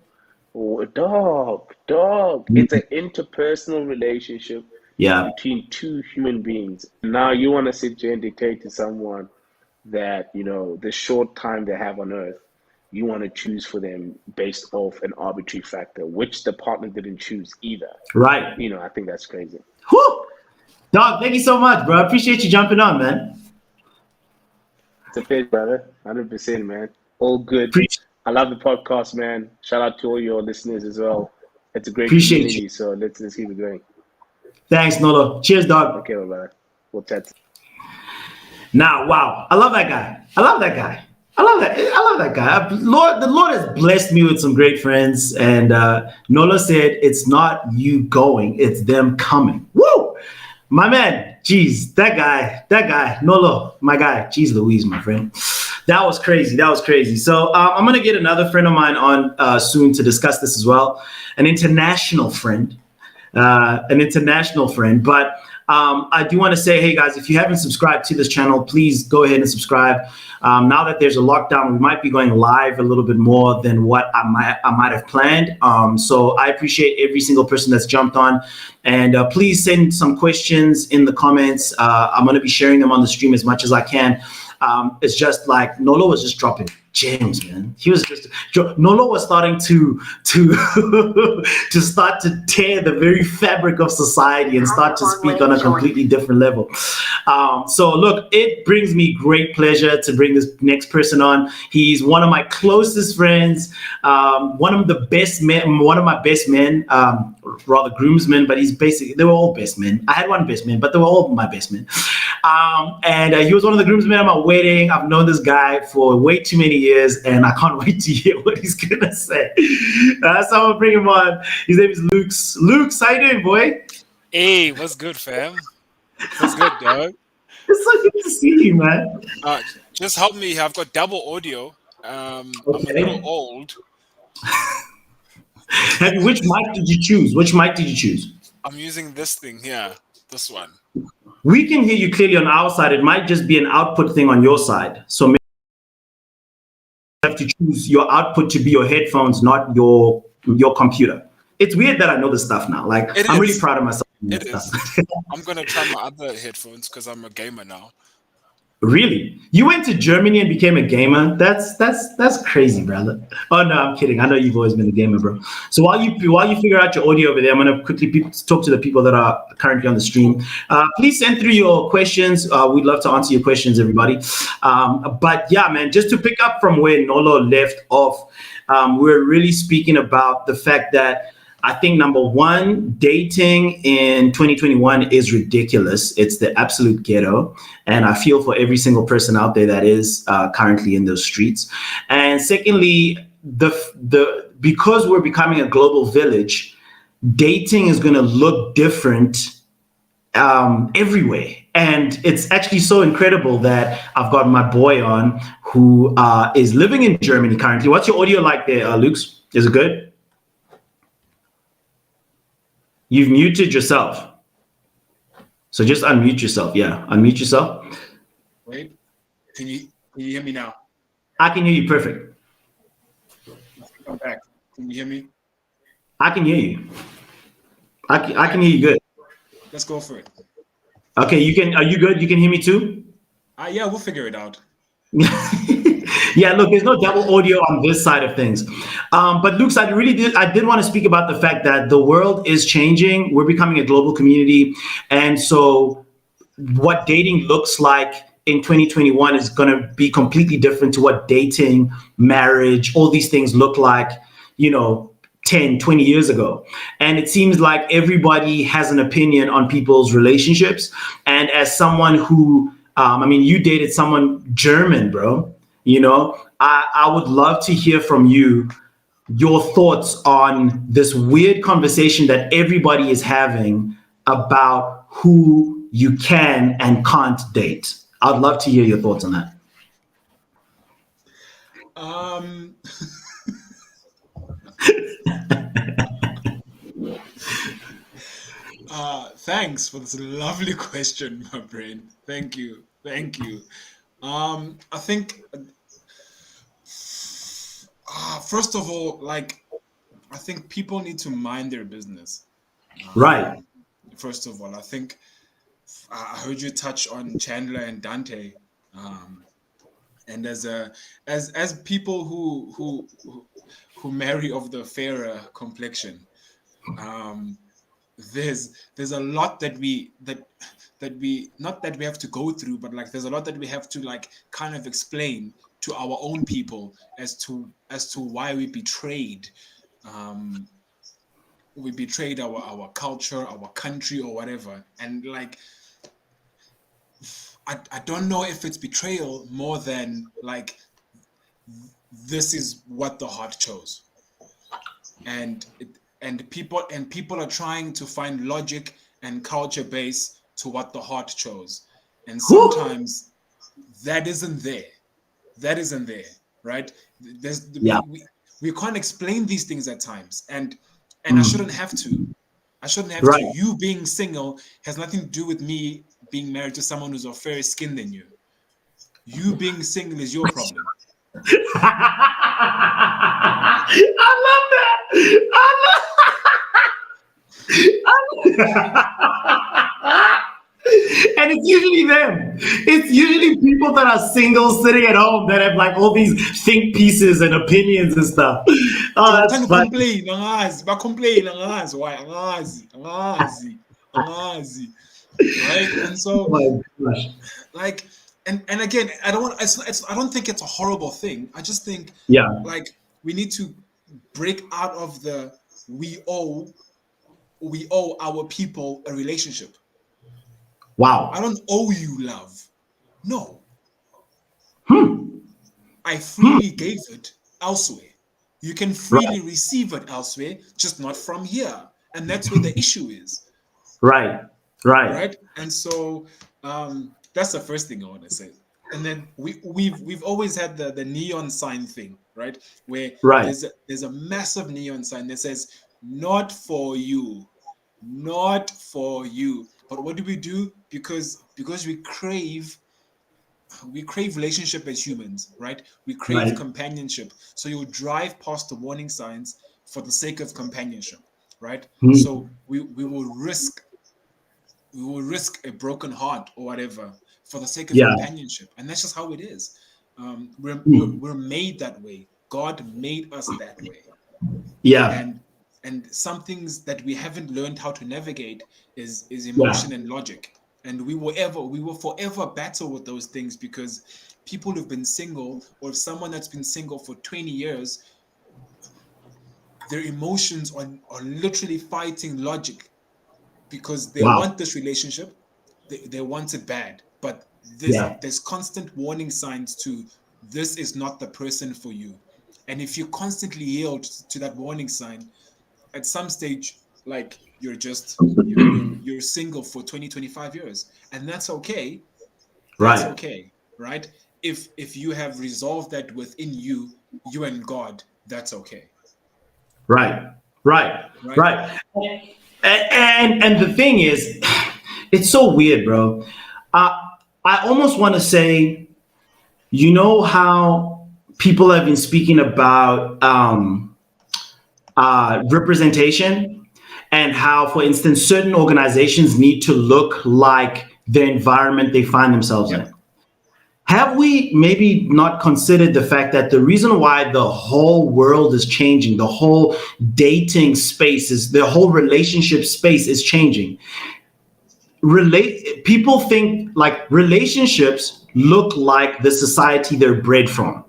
or dog. It's an interpersonal relationship between two human beings. Now you want to sit here and dictate to someone that, the short time they have on Earth, you want to choose for them based off an arbitrary factor, which the partner didn't choose either. Right. I think that's crazy. Whew. Dog, thank you so much, bro. I appreciate you jumping on, man. It's a pleasure, brother. 100%, man. All good. I love the podcast, man. Shout out to all your listeners as well. It's a great community, so let's keep it going. Thanks, Nolo. Cheers, dog. Okay, brother. We'll chat. Now, wow. I love that guy. I love that. I love that guy. The Lord has blessed me with some great friends, and Nola said it's not you going, it's them coming. Woo, my man. Jeez, that guy, Nolo, my guy. Jeez, Louise, my friend. That was crazy. That was crazy. So I'm gonna get another friend of mine on soon to discuss this as well. An international friend, But I do want to say, hey guys, if you haven't subscribed to this channel, please go ahead and subscribe. Now that there's a lockdown, we might be going live a little bit more than what I might have planned. So I appreciate every single person that's jumped on, and please send some questions in the comments. I'm going to be sharing them on the stream as much as I can. It's just like Nolo was just dropping gems, man. He was just Nolo was starting to to start to tear the very fabric of society and start to speak on a completely different level. So look, it brings me great pleasure to bring this next person on. He's one of my closest friends, one of my best men, rather groomsmen, but they were all best men. I had one best man, but they were all my best men. And he was one of the groomsmen at my wedding. I've known this guy for way too many years, and I can't wait to hear what he's gonna say. So I'm gonna bring him on. His name is Luke. Luke, how you doing, boy? Hey, what's good, fam? What's good, dog? It's so good to see you, man. Just help me. I've got double audio. I'm a little old. Which mic did you choose? I'm using this thing here. This one. We can hear you clearly on our side. It might just be an output thing on your side. So maybe you have to choose your output to be your headphones, not your computer. It's weird that I know this stuff now. Like, I'm really proud of myself. It is. I'm gonna try my other headphones because I'm a gamer now. Really? You went to Germany and became a gamer? That's crazy, brother. Oh no, I'm kidding. I know you've always been a gamer, bro. So while you figure out your audio over there, I'm gonna quickly talk to the people that are currently on the stream. Please send through your questions. We'd love to answer your questions, everybody. But yeah, man, just to pick up from where Nolo left off, we're really speaking about the fact that I think number one, dating in 2021 is ridiculous. It's the absolute ghetto. And I feel for every single person out there that is currently in those streets. And secondly, because we're becoming a global village, dating is going to look different everywhere. And it's actually so incredible that I've got my boy on who is living in Germany currently. What's your audio like there, Luke? Is it good? You've muted yourself. So just unmute yourself. Yeah, unmute yourself. Wait, can you hear me now? I can hear you perfect. Come back. Can you hear me? I can hear you. I can hear you good. Let's go for it. Okay, are you good? You can hear me too? Yeah, we'll figure it out. Yeah, look, there's no double audio on this side of things. But Luke, I did want to speak about the fact that the world is changing. We're becoming a global community. And so what dating looks like in 2021 is going to be completely different to what dating, marriage, all these things look like, 10, 20 years ago. And it seems like everybody has an opinion on people's relationships. And as someone who, you dated someone German, bro. I would love to hear from you your thoughts on this weird conversation that everybody is having about who you can and can't date. I'd love to hear your thoughts on that. Thanks for this lovely question, my brain. Thank you. I think, first of all, I think people need to mind their business. Right. First of all, I think I heard you touch on Chandler and Dante, and as people who marry of the fairer complexion, there's a lot that we not that we have to go through, but there's a lot that we have to kind of explain to our own people as to why we betrayed our culture, our country, or whatever. And I don't know if it's betrayal more than this is what the heart chose, and people are trying to find logic and culture base to what the heart chose, and sometimes that isn't there. Right? We can't explain these things at times, and I shouldn't have to. Right. You being single has nothing to do with me being married to someone who's of fairer skin than you. You being single is your problem. I love that. And it's usually them. It's usually people that are single sitting at home that have like all these think pieces and opinions and stuff. Oh, that's fun. Complain. Why? Right? And so, Oh my gosh. like, and again, I don't think it's a horrible thing. I just think, Yeah. like, we need to break out of the we owe our people a relationship. Wow. I don't owe you love. No. I freely gave it elsewhere. You can freely receive it elsewhere, just not from here. And that's where the issue is. Right. And so that's the first thing I want to say. And then we've always had the neon sign thing, right? Where there's a massive neon sign that says, not for you. But what do? Because we crave relationship as humans, right? We crave companionship. So you'll drive past the warning signs for the sake of companionship, right? So we will risk a broken heart or whatever for the sake of companionship, and that's just how it is. We're made that way. God made us that way. Yeah. And some things that we haven't learned how to navigate is emotion and logic. And we will forever battle with those things, because people who've been single, or someone that's been single for 20 years, their emotions are literally fighting logic, because they want this relationship, they want it bad, but there's constant warning signs to this is not the person for you. And if you constantly yield to that warning sign, at some stage, like, you're single for 20-25 years, and that's okay. That's okay, right? If you have resolved that within you and God, that's okay. Right. And the thing is, it's so weird, bro. I almost want to say, you know how people have been speaking about representation, and how, for instance, certain organizations need to look like the environment they find themselves in. Have we maybe not considered the fact that the reason why the whole world is changing, the whole dating space the whole relationship space is changing? People think like relationships look like the society they're bred from.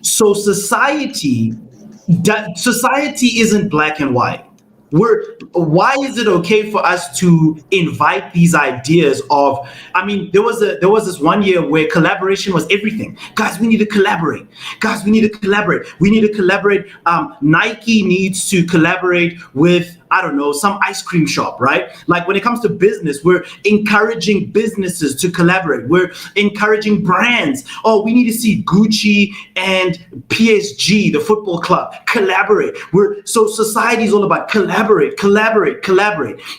So society isn't black and white. Why is it okay for us to invite these ideas of, I mean, there was this one year where collaboration was everything. Guys, we need to collaborate. Nike needs to collaborate with, I don't know, some ice cream shop, right? Like, when it comes to business, we're encouraging businesses to collaborate. We're encouraging brands. Oh, we need to see Gucci and PSG, the football club, collaborate. So society is all about collaborate.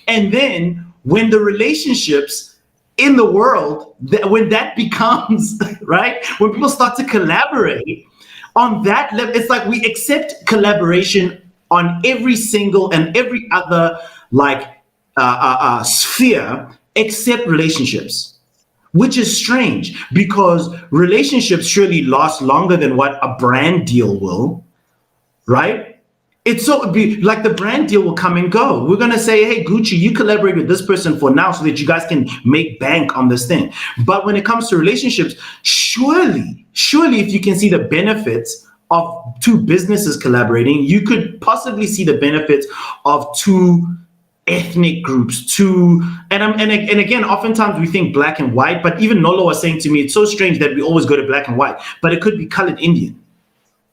And then when the relationships in the world, when that becomes, right? When people start to collaborate on that level, it's like we accept collaboration on every single and every other sphere except relationships, which is strange, because relationships surely last longer than what a brand deal will, right? It's so like the brand deal will come and go. We're going to say, hey, Gucci, you collaborate with this person for now so that you guys can make bank on this thing. But when it comes to relationships, surely if you can see the benefits of two businesses collaborating, you could possibly see the benefits of two ethnic groups, and again, oftentimes we think black and white, but even Nolo was saying to me, it's so strange that we always go to black and white, but it could be colored Indian.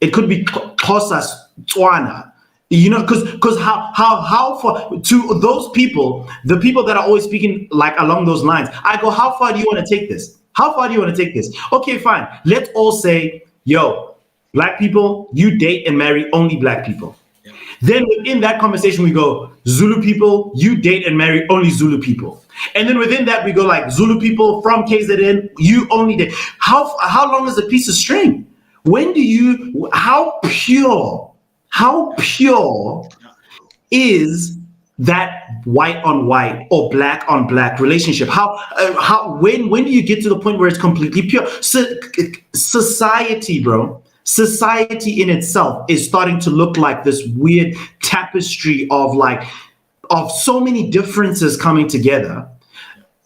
It could be Xhosa, Tswana. You know, because how far to those people, the people that are always speaking like along those lines, I go, how far do you want to take this? How far do you want to take this? Okay, fine. Let's all say, yo, black people, you date and marry only black people. Yeah. Then within that conversation, we go, Zulu people, you date and marry only Zulu people. And then within that, we go like Zulu people from KZN, you only date. How long is a piece of string? When do you, how pure is that white on white or black on black relationship? When do you get to the point where it's completely pure? Society, bro. Society in itself is starting to look like this weird tapestry of so many differences coming together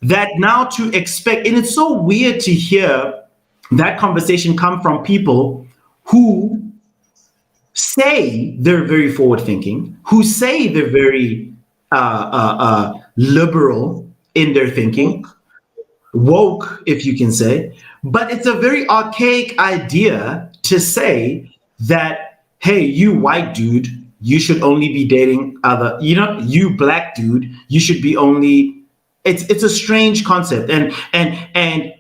that now to expect, and it's so weird to hear that conversation come from people who say they're very forward thinking, who say they're very liberal in their thinking, woke, if you can say, but it's a very archaic idea to say that, hey, you white dude, you should only be dating you black dude, you should be only, it's a strange concept. And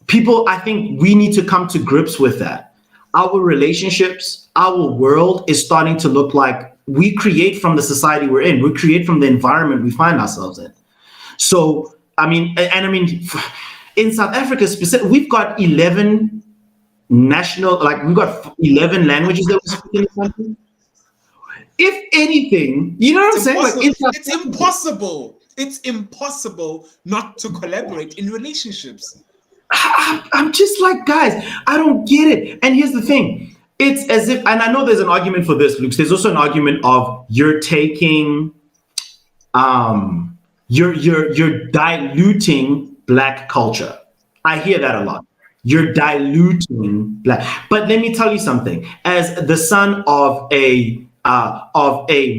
people, I think we need to come to grips with that. Our relationships, our world is starting to look like we create from the society we're in. We create from the environment we find ourselves in. So, I mean, in South Africa specifically, we've got 11 we've got 11 languages that we speak in the country. If anything, you know what I'm saying? It's impossible. It's impossible not to collaborate in relationships. I'm just like, guys, I don't get it. And here's the thing. It's as if, and I know there's an argument for this, Luke. There's also an argument of you're taking, you're diluting black culture. I hear that a lot. You're diluting black. But let me tell you something. As the son of a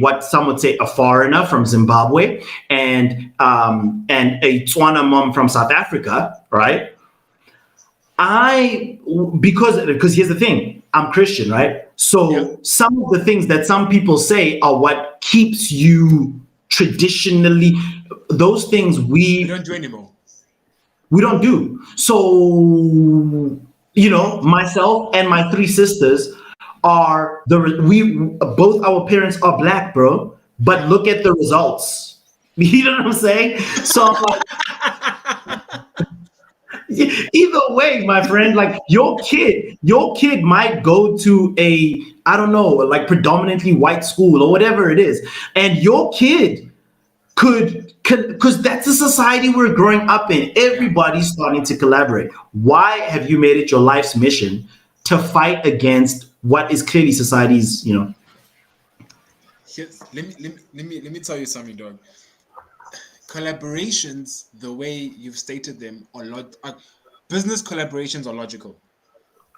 what some would say a foreigner from Zimbabwe and a Tswana mom from South Africa, right? Because here's the thing, I'm Christian, right? So some of the things that some people say are what keeps you traditionally, those things we don't do anymore. We don't do. So, myself and my three sisters both our parents are black, bro, but look at the results. You know what I'm saying? So I'm like, either way, my friend, like your kid might go to a, I don't know, like predominantly white school or whatever it is. And your kid could, because that's the society we're growing up in. Everybody's starting to collaborate. Why have you made it your life's mission to fight against what is clearly society's, Yes, let me tell you something, dog. Collaborations, the way you've stated them, business collaborations are logical.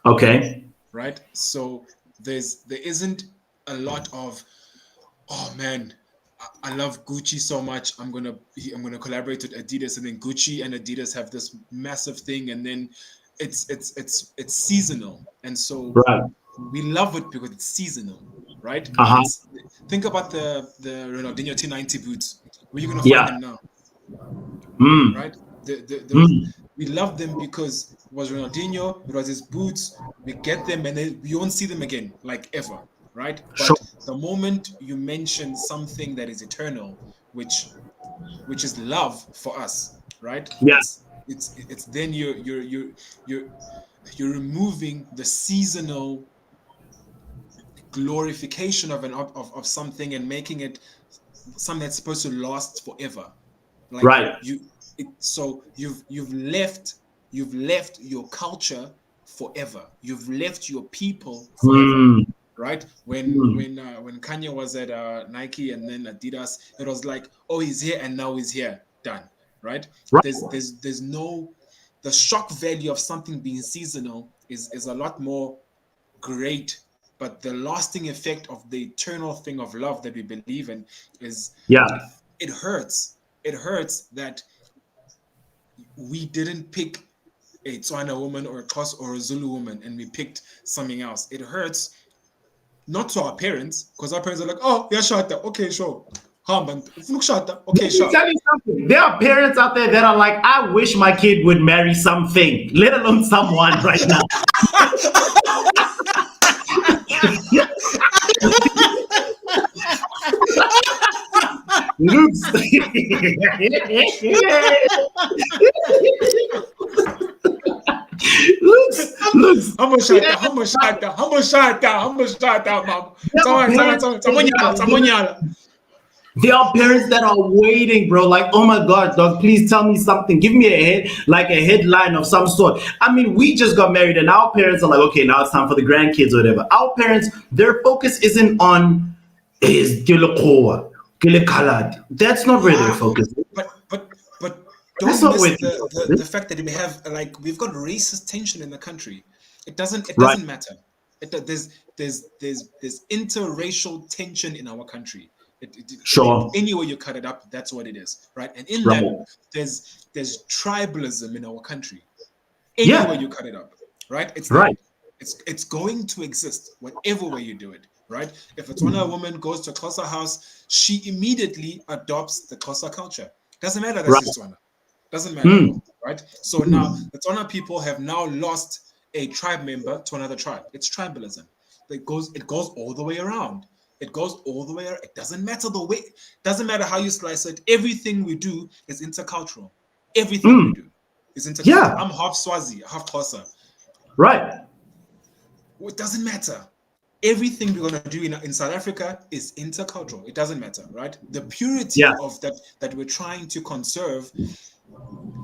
Okay. Right? So there isn't a lot of, oh man, I love Gucci so much, I'm gonna collaborate with Adidas, and then Gucci and Adidas have this massive thing, and then it's seasonal, and so right. We love it because it's seasonal, right? Uh-huh. Think about the Ronaldinho T90 boots. Where are you gonna find them now? Right? We love them because it was Ronaldinho, it was his boots. We get them and then we won't see them again, like ever, right? But the moment you mention something that is eternal, which is love for us, right? Yes. It's then you're removing the seasonal glorification of something and making it something that's supposed to last forever. Like right. So you've left your culture forever. You've left your people forever. Right? When Kanye was at Nike and then Adidas, it was like, oh, he's here and now he's here. Done. Right? There's no, the shock value of something being seasonal is a lot more great, but the lasting effect of the eternal thing of love that we believe in is it hurts. It hurts that we didn't pick a Tswana woman or a Xhosa or a Zulu woman and we picked something else. It hurts not to our parents, because our parents are like, oh, yeah, shata, okay, sure. Shata, okay, Let me sure. tell you something. There are parents out there that are like, I wish my kid would marry something, let alone someone right now. Looks. looks. Humble shata, mom. There are parents that are waiting, bro. Like, oh my God, dog, please tell me something. Give me a headline of some sort. I mean, we just got married, and our parents are like, okay, now it's time for the grandkids or whatever. Our parents, their focus isn't on is that's not where their focus is. But That's don't not where miss the fact that we've got racist tension in the country. It doesn't Right. matter. There's interracial tension in our country. Sure. Anywhere you cut it up, that's what it is, right? And in Right. that, there's tribalism in our country. Yeah. Anywhere you cut it up, right? It's Right. it's going to exist whatever way you do it, right? If it's when a woman goes to a Xhosa house, she immediately adopts the Xhosa culture. Doesn't matter that Right. she's Tswana. Doesn't matter, right? So now the Tswana people have now lost a tribe member to another tribe. It's tribalism. It goes all the way around. It goes all the way around. It doesn't matter the way. Doesn't matter how you slice it. Everything we do is intercultural. Everything we do is intercultural. Yeah. I'm half Swazi, half Xhosa. Right. It doesn't matter. Everything we're going to do in South Africa is intercultural. It doesn't matter, right? The purity Yeah. of that we're trying to conserve,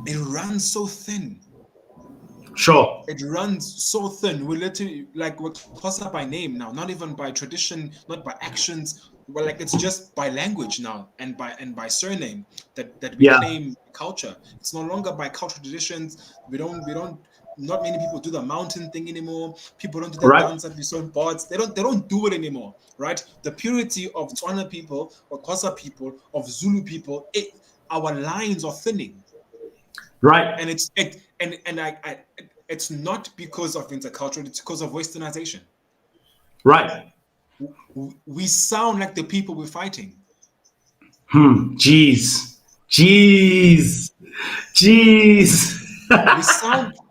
it runs so thin. Sure. It runs so thin. We're literally like we're Xhosa by name now, not even by tradition, not by actions. Well, like it's just by language now and by surname that we Yeah. claim culture. It's no longer by cultural traditions. We don't. Not many people do the mountain thing anymore. People don't do that Right. dance that we saw in boards. They don't do it anymore, right? The purity of Tswana people, or Xhosa people, of Zulu people, our lines are thinning. Right. And it's not because of intercultural, it's because of westernization. Right. We sound like the people we're fighting. Jeez.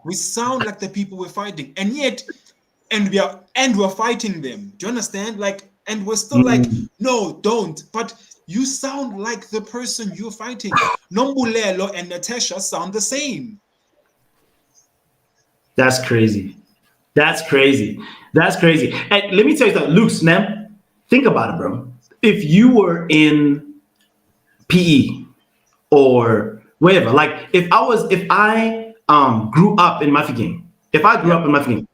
We sound like the people we're fighting, and we're fighting them. Do you understand? Like, and we're still like, no, don't. But you sound like the person you're fighting. Nombulelo and Natasha sound the same. That's crazy. And let me tell you something, Luke Snap. Think about it, bro. If you were in PE or wherever, like if I grew up in Mafeking,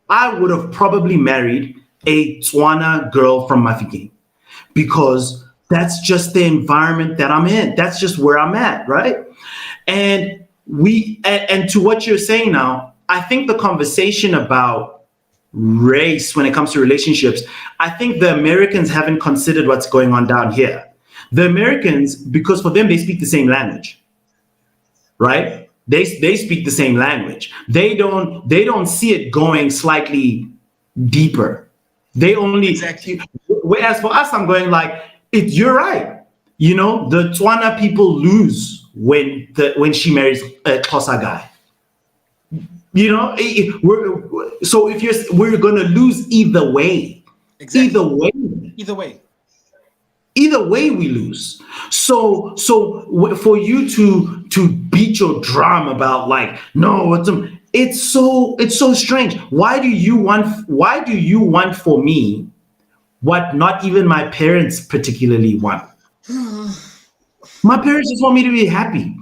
I would have probably married a Tswana girl from Mafeking because that's just the environment that I'm in. That's just where I'm at, right? And to what you're saying now, I think the conversation about race when it comes to relationships, I think the Americans haven't considered what's going on down here. The Americans, because for them, they speak the same language, right? They speak the same language. They don't see it going slightly deeper. They only, Exactly. Whereas for us, I'm going like, you're right. You know, the Tswana people lose when she marries a Xhosa guy. You know, we're gonna lose either way. Exactly. Either way we lose. So for you to beat your drum about like, no, it's so strange. Why do you want for me what not even my parents particularly want? My parents just want me to be happy.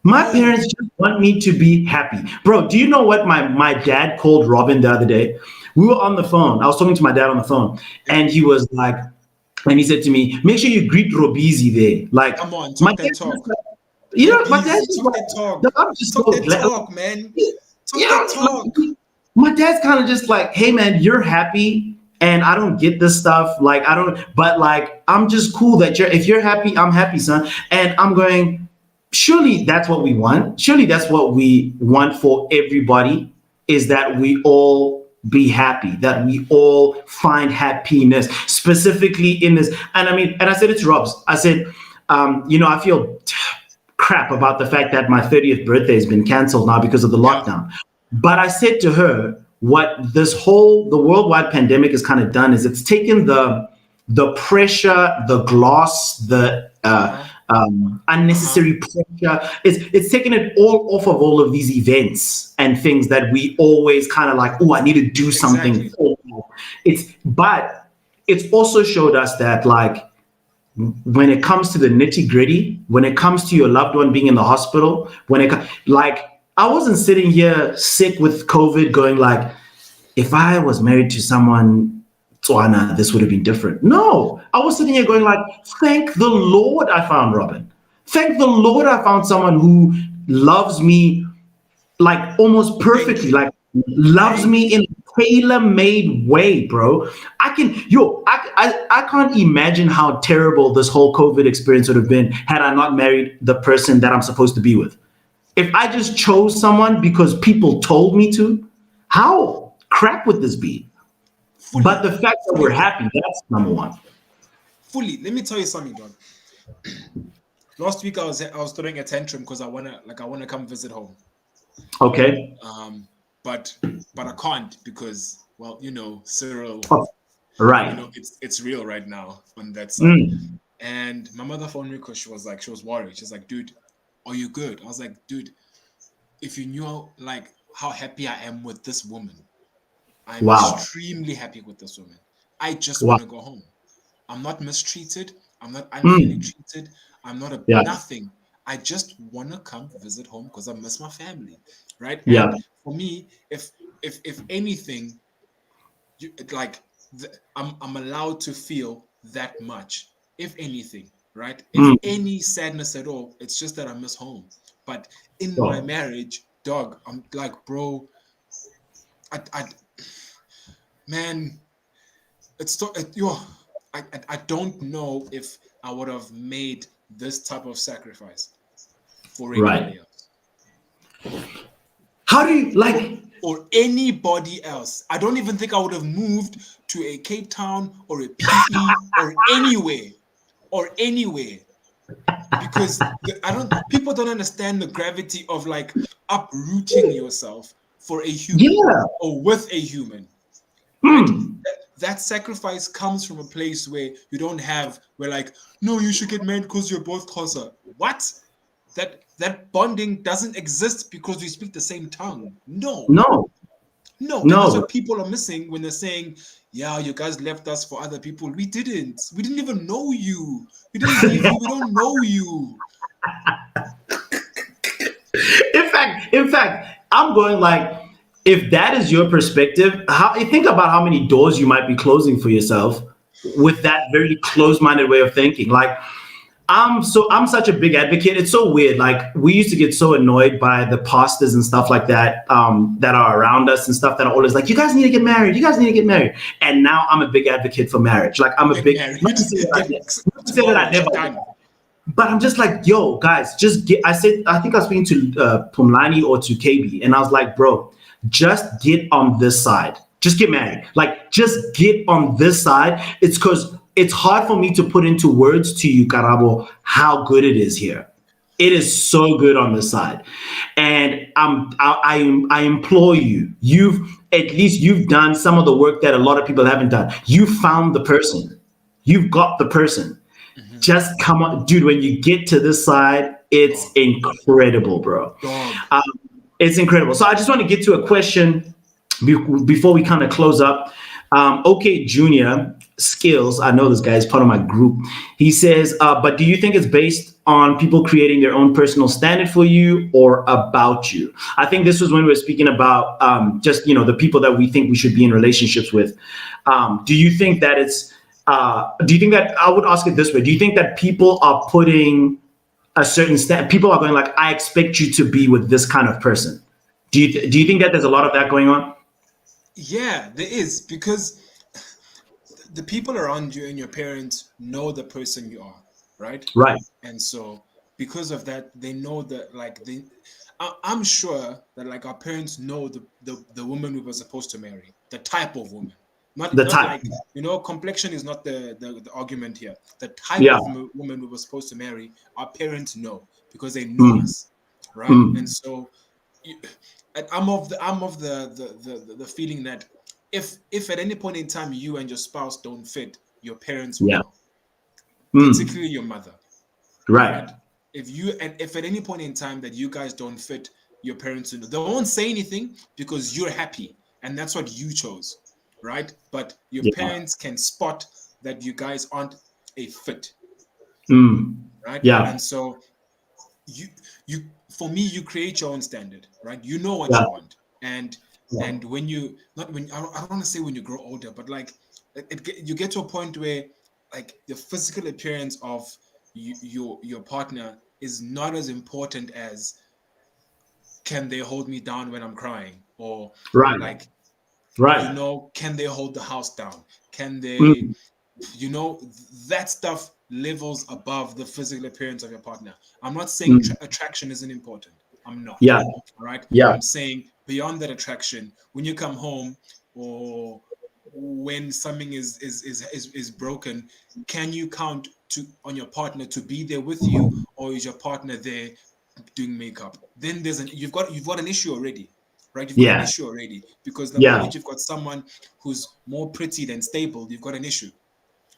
My parents just want me to be happy. Bro, do you know what my dad called Robin the other day? We were on the phone. I was talking to my dad on the phone, and he was like, and he said to me, make sure you greet Robizi there. Like, Come on, my talk that dad talk. just like, you know, my dad's just Talk like, that talk. I'm just Talk so that glad. talk, man. Talk You know, that talk. my dad's kind of just like, hey man, you're happy and I don't get this stuff. Like, I don't, but like, I'm just cool that if you're happy, I'm happy, son. And I'm going, surely that's what we want. Surely that's what we want for everybody, is that we all be happy, that we all find happiness, specifically in this. And I said it to Robs. I said, I feel crap about the fact that my 30th birthday has been canceled now because of the lockdown. But I said to her, what the worldwide pandemic has kind of done is it's taken the pressure, the gloss, the unnecessary pressure. It's taken it all off of all of these events and things that we always kind of like, oh, I need to do something. Exactly. But it's also showed us that, like, when it comes to the nitty gritty, when it comes to your loved one being in the hospital, I wasn't sitting here sick with COVID going like, if I was married to someone, Tswana, this would have been different. No, I was sitting here going like, thank the Lord I found Robin. Thank the Lord I found someone who loves me like almost perfectly, like loves me in a tailor-made way, bro. I can't imagine how terrible this whole COVID experience would have been had I not married the person that I'm supposed to be with. If I just chose someone because people told me to, how crap would this be? Fully. But the fact that we're happy, that's number one. Fully. Let me tell you something, dog. Last week I was throwing a tantrum because I wanna come visit home. Okay. But I can't because, well, Cyril. Oh, right. It's real right now on that side. And my mother phoned me because she was worried. She's like, dude, are you good? I was like, dude, if you knew like how happy I am with this woman, I'm extremely happy with this woman. I just want to go home. I'm not mistreated. I'm not unfairly treated. I'm not nothing. I just want to come visit home because I miss my family, right? Yeah. And for me, if anything, I'm allowed to feel that much. If anything, right? If any sadness at all, it's just that I miss home. But in my marriage, dog, I'm like, bro, man, I don't know if I would have made this type of sacrifice for anybody else. How do you or anybody else? I don't even think I would have moved to a Cape Town or a PE or anywhere. Because people don't understand the gravity of like uprooting yourself for a human or with a human. Right? That sacrifice comes from a place where you don't have, where like, no, you should get married because you're both Xhosa. What? That bonding doesn't exist because we speak the same tongue. No. That's what people are missing when they're saying, yeah, you guys left us for other people. We didn't even know you. We didn't leave you. We don't know you. In fact, I'm going like, if that is your perspective, think about how many doors you might be closing for yourself with that very closed-minded way of thinking. Like, I'm such a big advocate. It's so weird. Like, we used to get so annoyed by the pastors and stuff like that, that are around us and stuff that are always like, you guys need to get married. You guys need to get married. And now I'm a big advocate for marriage. Like, I'm a big, not to say that I never, but I'm just like, yo, guys, just get, I think I was speaking to Pumlani or to KB, and I was like, bro, just get on this side. Just get married. Like, just get on this side. It's because it's hard for me to put into words to you, Karabo, how good it is here. It is so good on this side. And I implore you, you've done some of the work that a lot of people haven't done. You found the person. You've got the person. Mm-hmm. Just come on, dude, when you get to this side, it's incredible, bro. It's incredible. So I just want to get to a question before we kind of close up. OK Junior Skills, I know this guy is part of my group. He says, but do you think it's based on people creating their own personal standard for you or about you? I think this was when we were speaking about just, the people that we think we should be in relationships with. Do you think that I would ask it this way. Do you think that people are putting a certain people are going like, I expect you to be with this kind of person? Do you think that there's a lot of that going on? Yeah, there is, because the people around you and your parents know the person you are, right? Right. And so because of that, they know that like I'm sure that like our parents know the woman we were supposed to marry, the type of woman. Not The not type. like, complexion is not the argument here. The type Yeah. of woman we were supposed to marry, our parents know because they know us, right? And so I'm of the feeling that if at any point in time you and your spouse don't fit, your parents will Yeah. know, particularly your mother. Right. If at any point in time that you guys don't fit, your parents will know. They won't say anything because you're happy and that's what you chose, right? But your Yeah. parents can spot that you guys aren't a fit, right? Yeah. And so you for me, you create your own standard, right? You know what Yeah. you want, and when you not when I don't want to say when you grow older, but like you get to a point where like the physical appearance of your partner is not as important as can they hold me down when I'm crying, or Right. like Right. can they hold the house down, can they Mm. that stuff levels above the physical appearance of your partner. I'm not saying attraction isn't important. I'm not. Yeah. All right. Yeah. I'm saying beyond that attraction, when you come home or when something is broken, can you count on your partner to be there with you, or is your partner there doing makeup? Then you've got an issue already, right? You've got an Yeah. issue already, because the Yeah. moment you've got someone who's more pretty than stable, you've got an issue,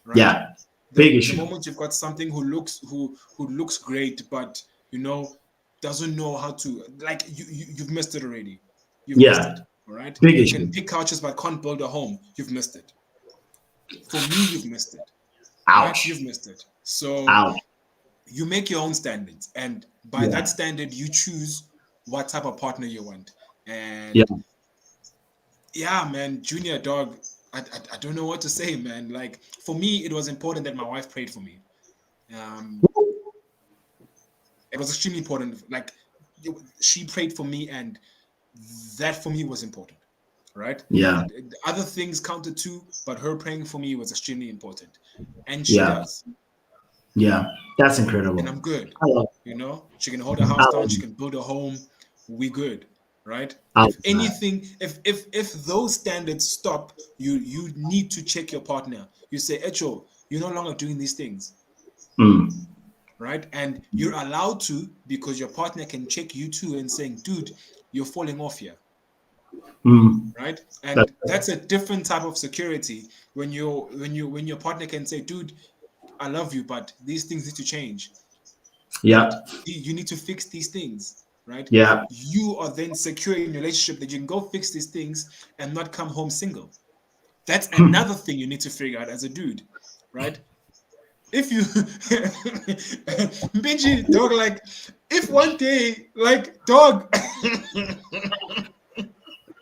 right? Yeah. The Big issue. moment you've got something who looks great, but doesn't know how to, like, you've missed it already. You've missed Yeah. it. All right. Big You issue. can pick couches but can't build a home. You've missed it. For me, you've missed it. Ouch. Right? You've missed it. So Ouch. you make your own standards, and by that standard, you choose what type of partner you want. And yeah, man, Junior, dog, I don't know what to say, man. Like, for me, it was important that my wife prayed for me. It was extremely important. Like, she prayed for me, and that for me was important, right? Yeah. The other things counted too, but her praying for me was extremely important, and she Yeah. does. Yeah. That's incredible. And I'm good. I love She can hold a house down. She can build a home. We good, right? If anything, if those standards stop, you need to check your partner. You say, Echo, you're no longer doing these things, right? And you're allowed to, because your partner can check you too and saying, dude, you're falling off here, right? And that's a different type of security when your partner can say, dude, I love you, but these things need to change. Yeah. Right? You need to fix these things, right? Yeah. You are then secure in your relationship that you can go fix these things and not come home single. That's another thing you need to figure out as a dude, right? If you Benji, dog, like, if one day, like, dog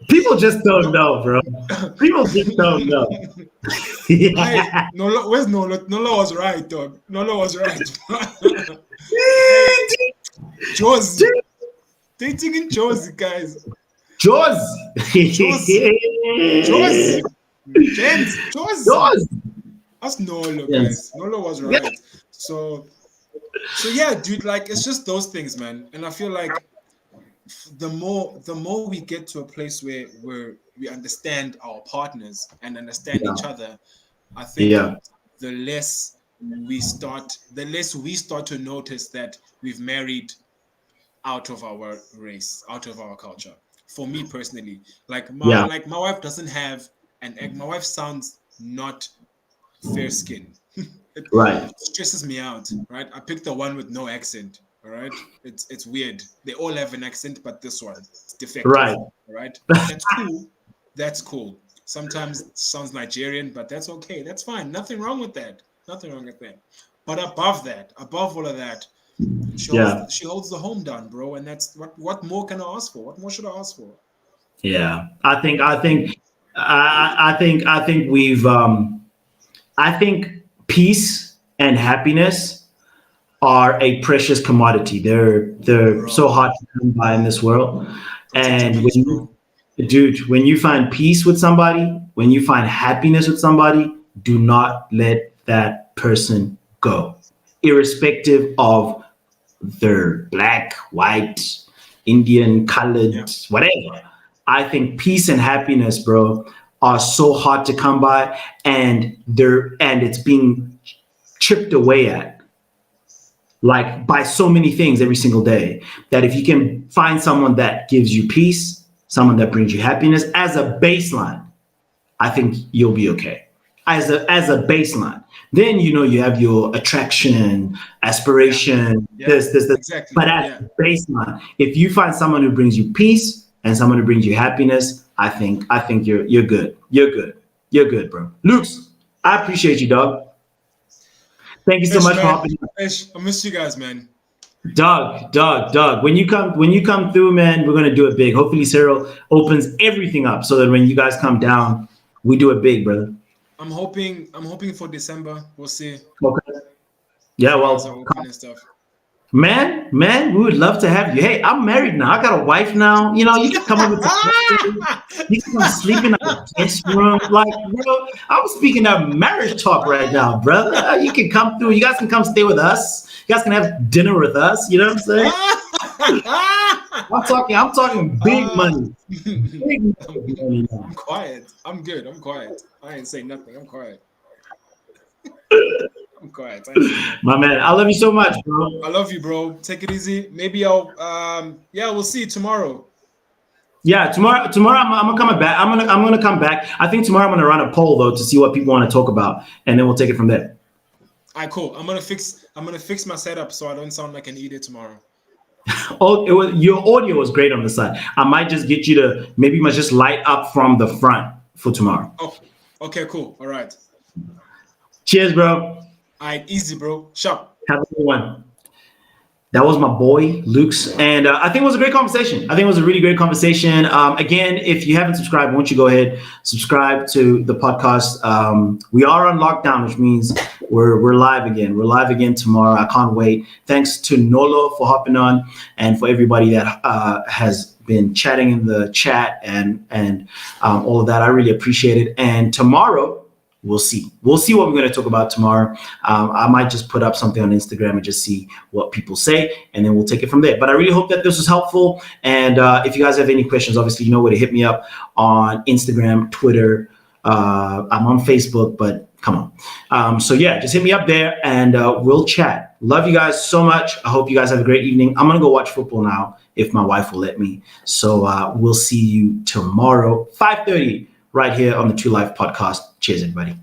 People just don't know, bro. People just don't know. Where's Nolo? Nolo was right, dog. Nolo was right. Josie. Dating in Josie, guys. Jaws. Josie. James. Josie. That's Nolo, guys. Yes. Nolo was right. So yeah, dude, like, it's just those things, man. And I feel like the more we get to a place where we understand our partners and understand each other, I think the less we start to notice that we've married out of our race, out of our culture. For me personally, like my wife doesn't have an egg. My wife sounds not fair skinned. It stresses me out, right? I picked the one with no accent. All right, it's weird. They all have an accent, but this one is defective. Right. All right, that's cool. Sometimes it sounds Nigerian, but that's okay. That's fine. Nothing wrong with that. But above all of that, she holds the home down, bro. And that's what more can I ask for? What more should I ask for? Yeah, I think we've I think peace and happiness are a precious commodity. They're so hard to come by in this world. And when you find peace with somebody, when you find happiness with somebody, do not let that person go, irrespective of they're black, white, Indian, colored, Yeah. whatever. I think peace and happiness, bro, are so hard to come by, and it's being chipped away at, like by so many things every single day, that if you can find someone that gives you peace, someone that brings you happiness as a baseline, I think you'll be okay. As a baseline. Then you have your attraction, aspiration, this. Exactly. But as a baseline, if you find someone who brings you peace and someone who brings you happiness, I think you're good. You're good, bro. Lukes, I appreciate you, dog. Thank you so much for hopping on. I miss you guys, man. Dog. When you come through, man, we're gonna do it big. Hopefully, Cyril opens everything up so that when you guys come down, we do it big, brother. I'm hoping for December. We'll see. Okay. Yeah, well, and stuff. man, we would love to have you. Hey, I'm married now. I got a wife now. You can come over to you can come sleep in a guest room. Like, bro, I'm speaking of marriage talk right now, brother. You can come through. You guys can come stay with us. You guys can have dinner with us. You know what I'm saying? I'm talking big money. Big money now. I'm quiet. I'm good. I'm quiet. I ain't saying nothing. I'm quiet. I'm quiet. My man, I love you so much, bro. I love you, bro. Take it easy. Maybe I'll we'll see you tomorrow. Yeah, tomorrow I'm coming back. I'm gonna come back. I think tomorrow I'm gonna run a poll though to see what people want to talk about, and then we'll take it from there. All right, cool. I'm gonna fix my setup so I don't sound like an idiot tomorrow. Oh, your audio was great on the side. I might just get you to maybe just light up from the front for tomorrow. Oh, okay, cool. All right. Cheers, bro. All right, easy, bro. Sharp. Have a good one. That was my boy, Luke's. And I think it was a great conversation. I think it was a really great conversation. Again, if you haven't subscribed, why don't you go ahead, subscribe to the podcast. We are on lockdown, which means we're live again. We're live again tomorrow. I can't wait. Thanks to Nolo for hopping on, and for everybody that has been chatting in the chat and all of that. I really appreciate it. And tomorrow, we'll see what we're going to talk about tomorrow. I might just put up something on Instagram and just see what people say, and then we'll take it from there. But I really hope that this was helpful. And if you guys have any questions, obviously, you know where to hit me up on Instagram, Twitter. I'm on Facebook, but come on. So yeah, just hit me up there and we'll chat. Love you guys so much. I hope you guys have a great evening. I'm going to go watch football now if my wife will let me. So we'll see you tomorrow, 5:30. Right here on the True Life podcast. Cheers, everybody.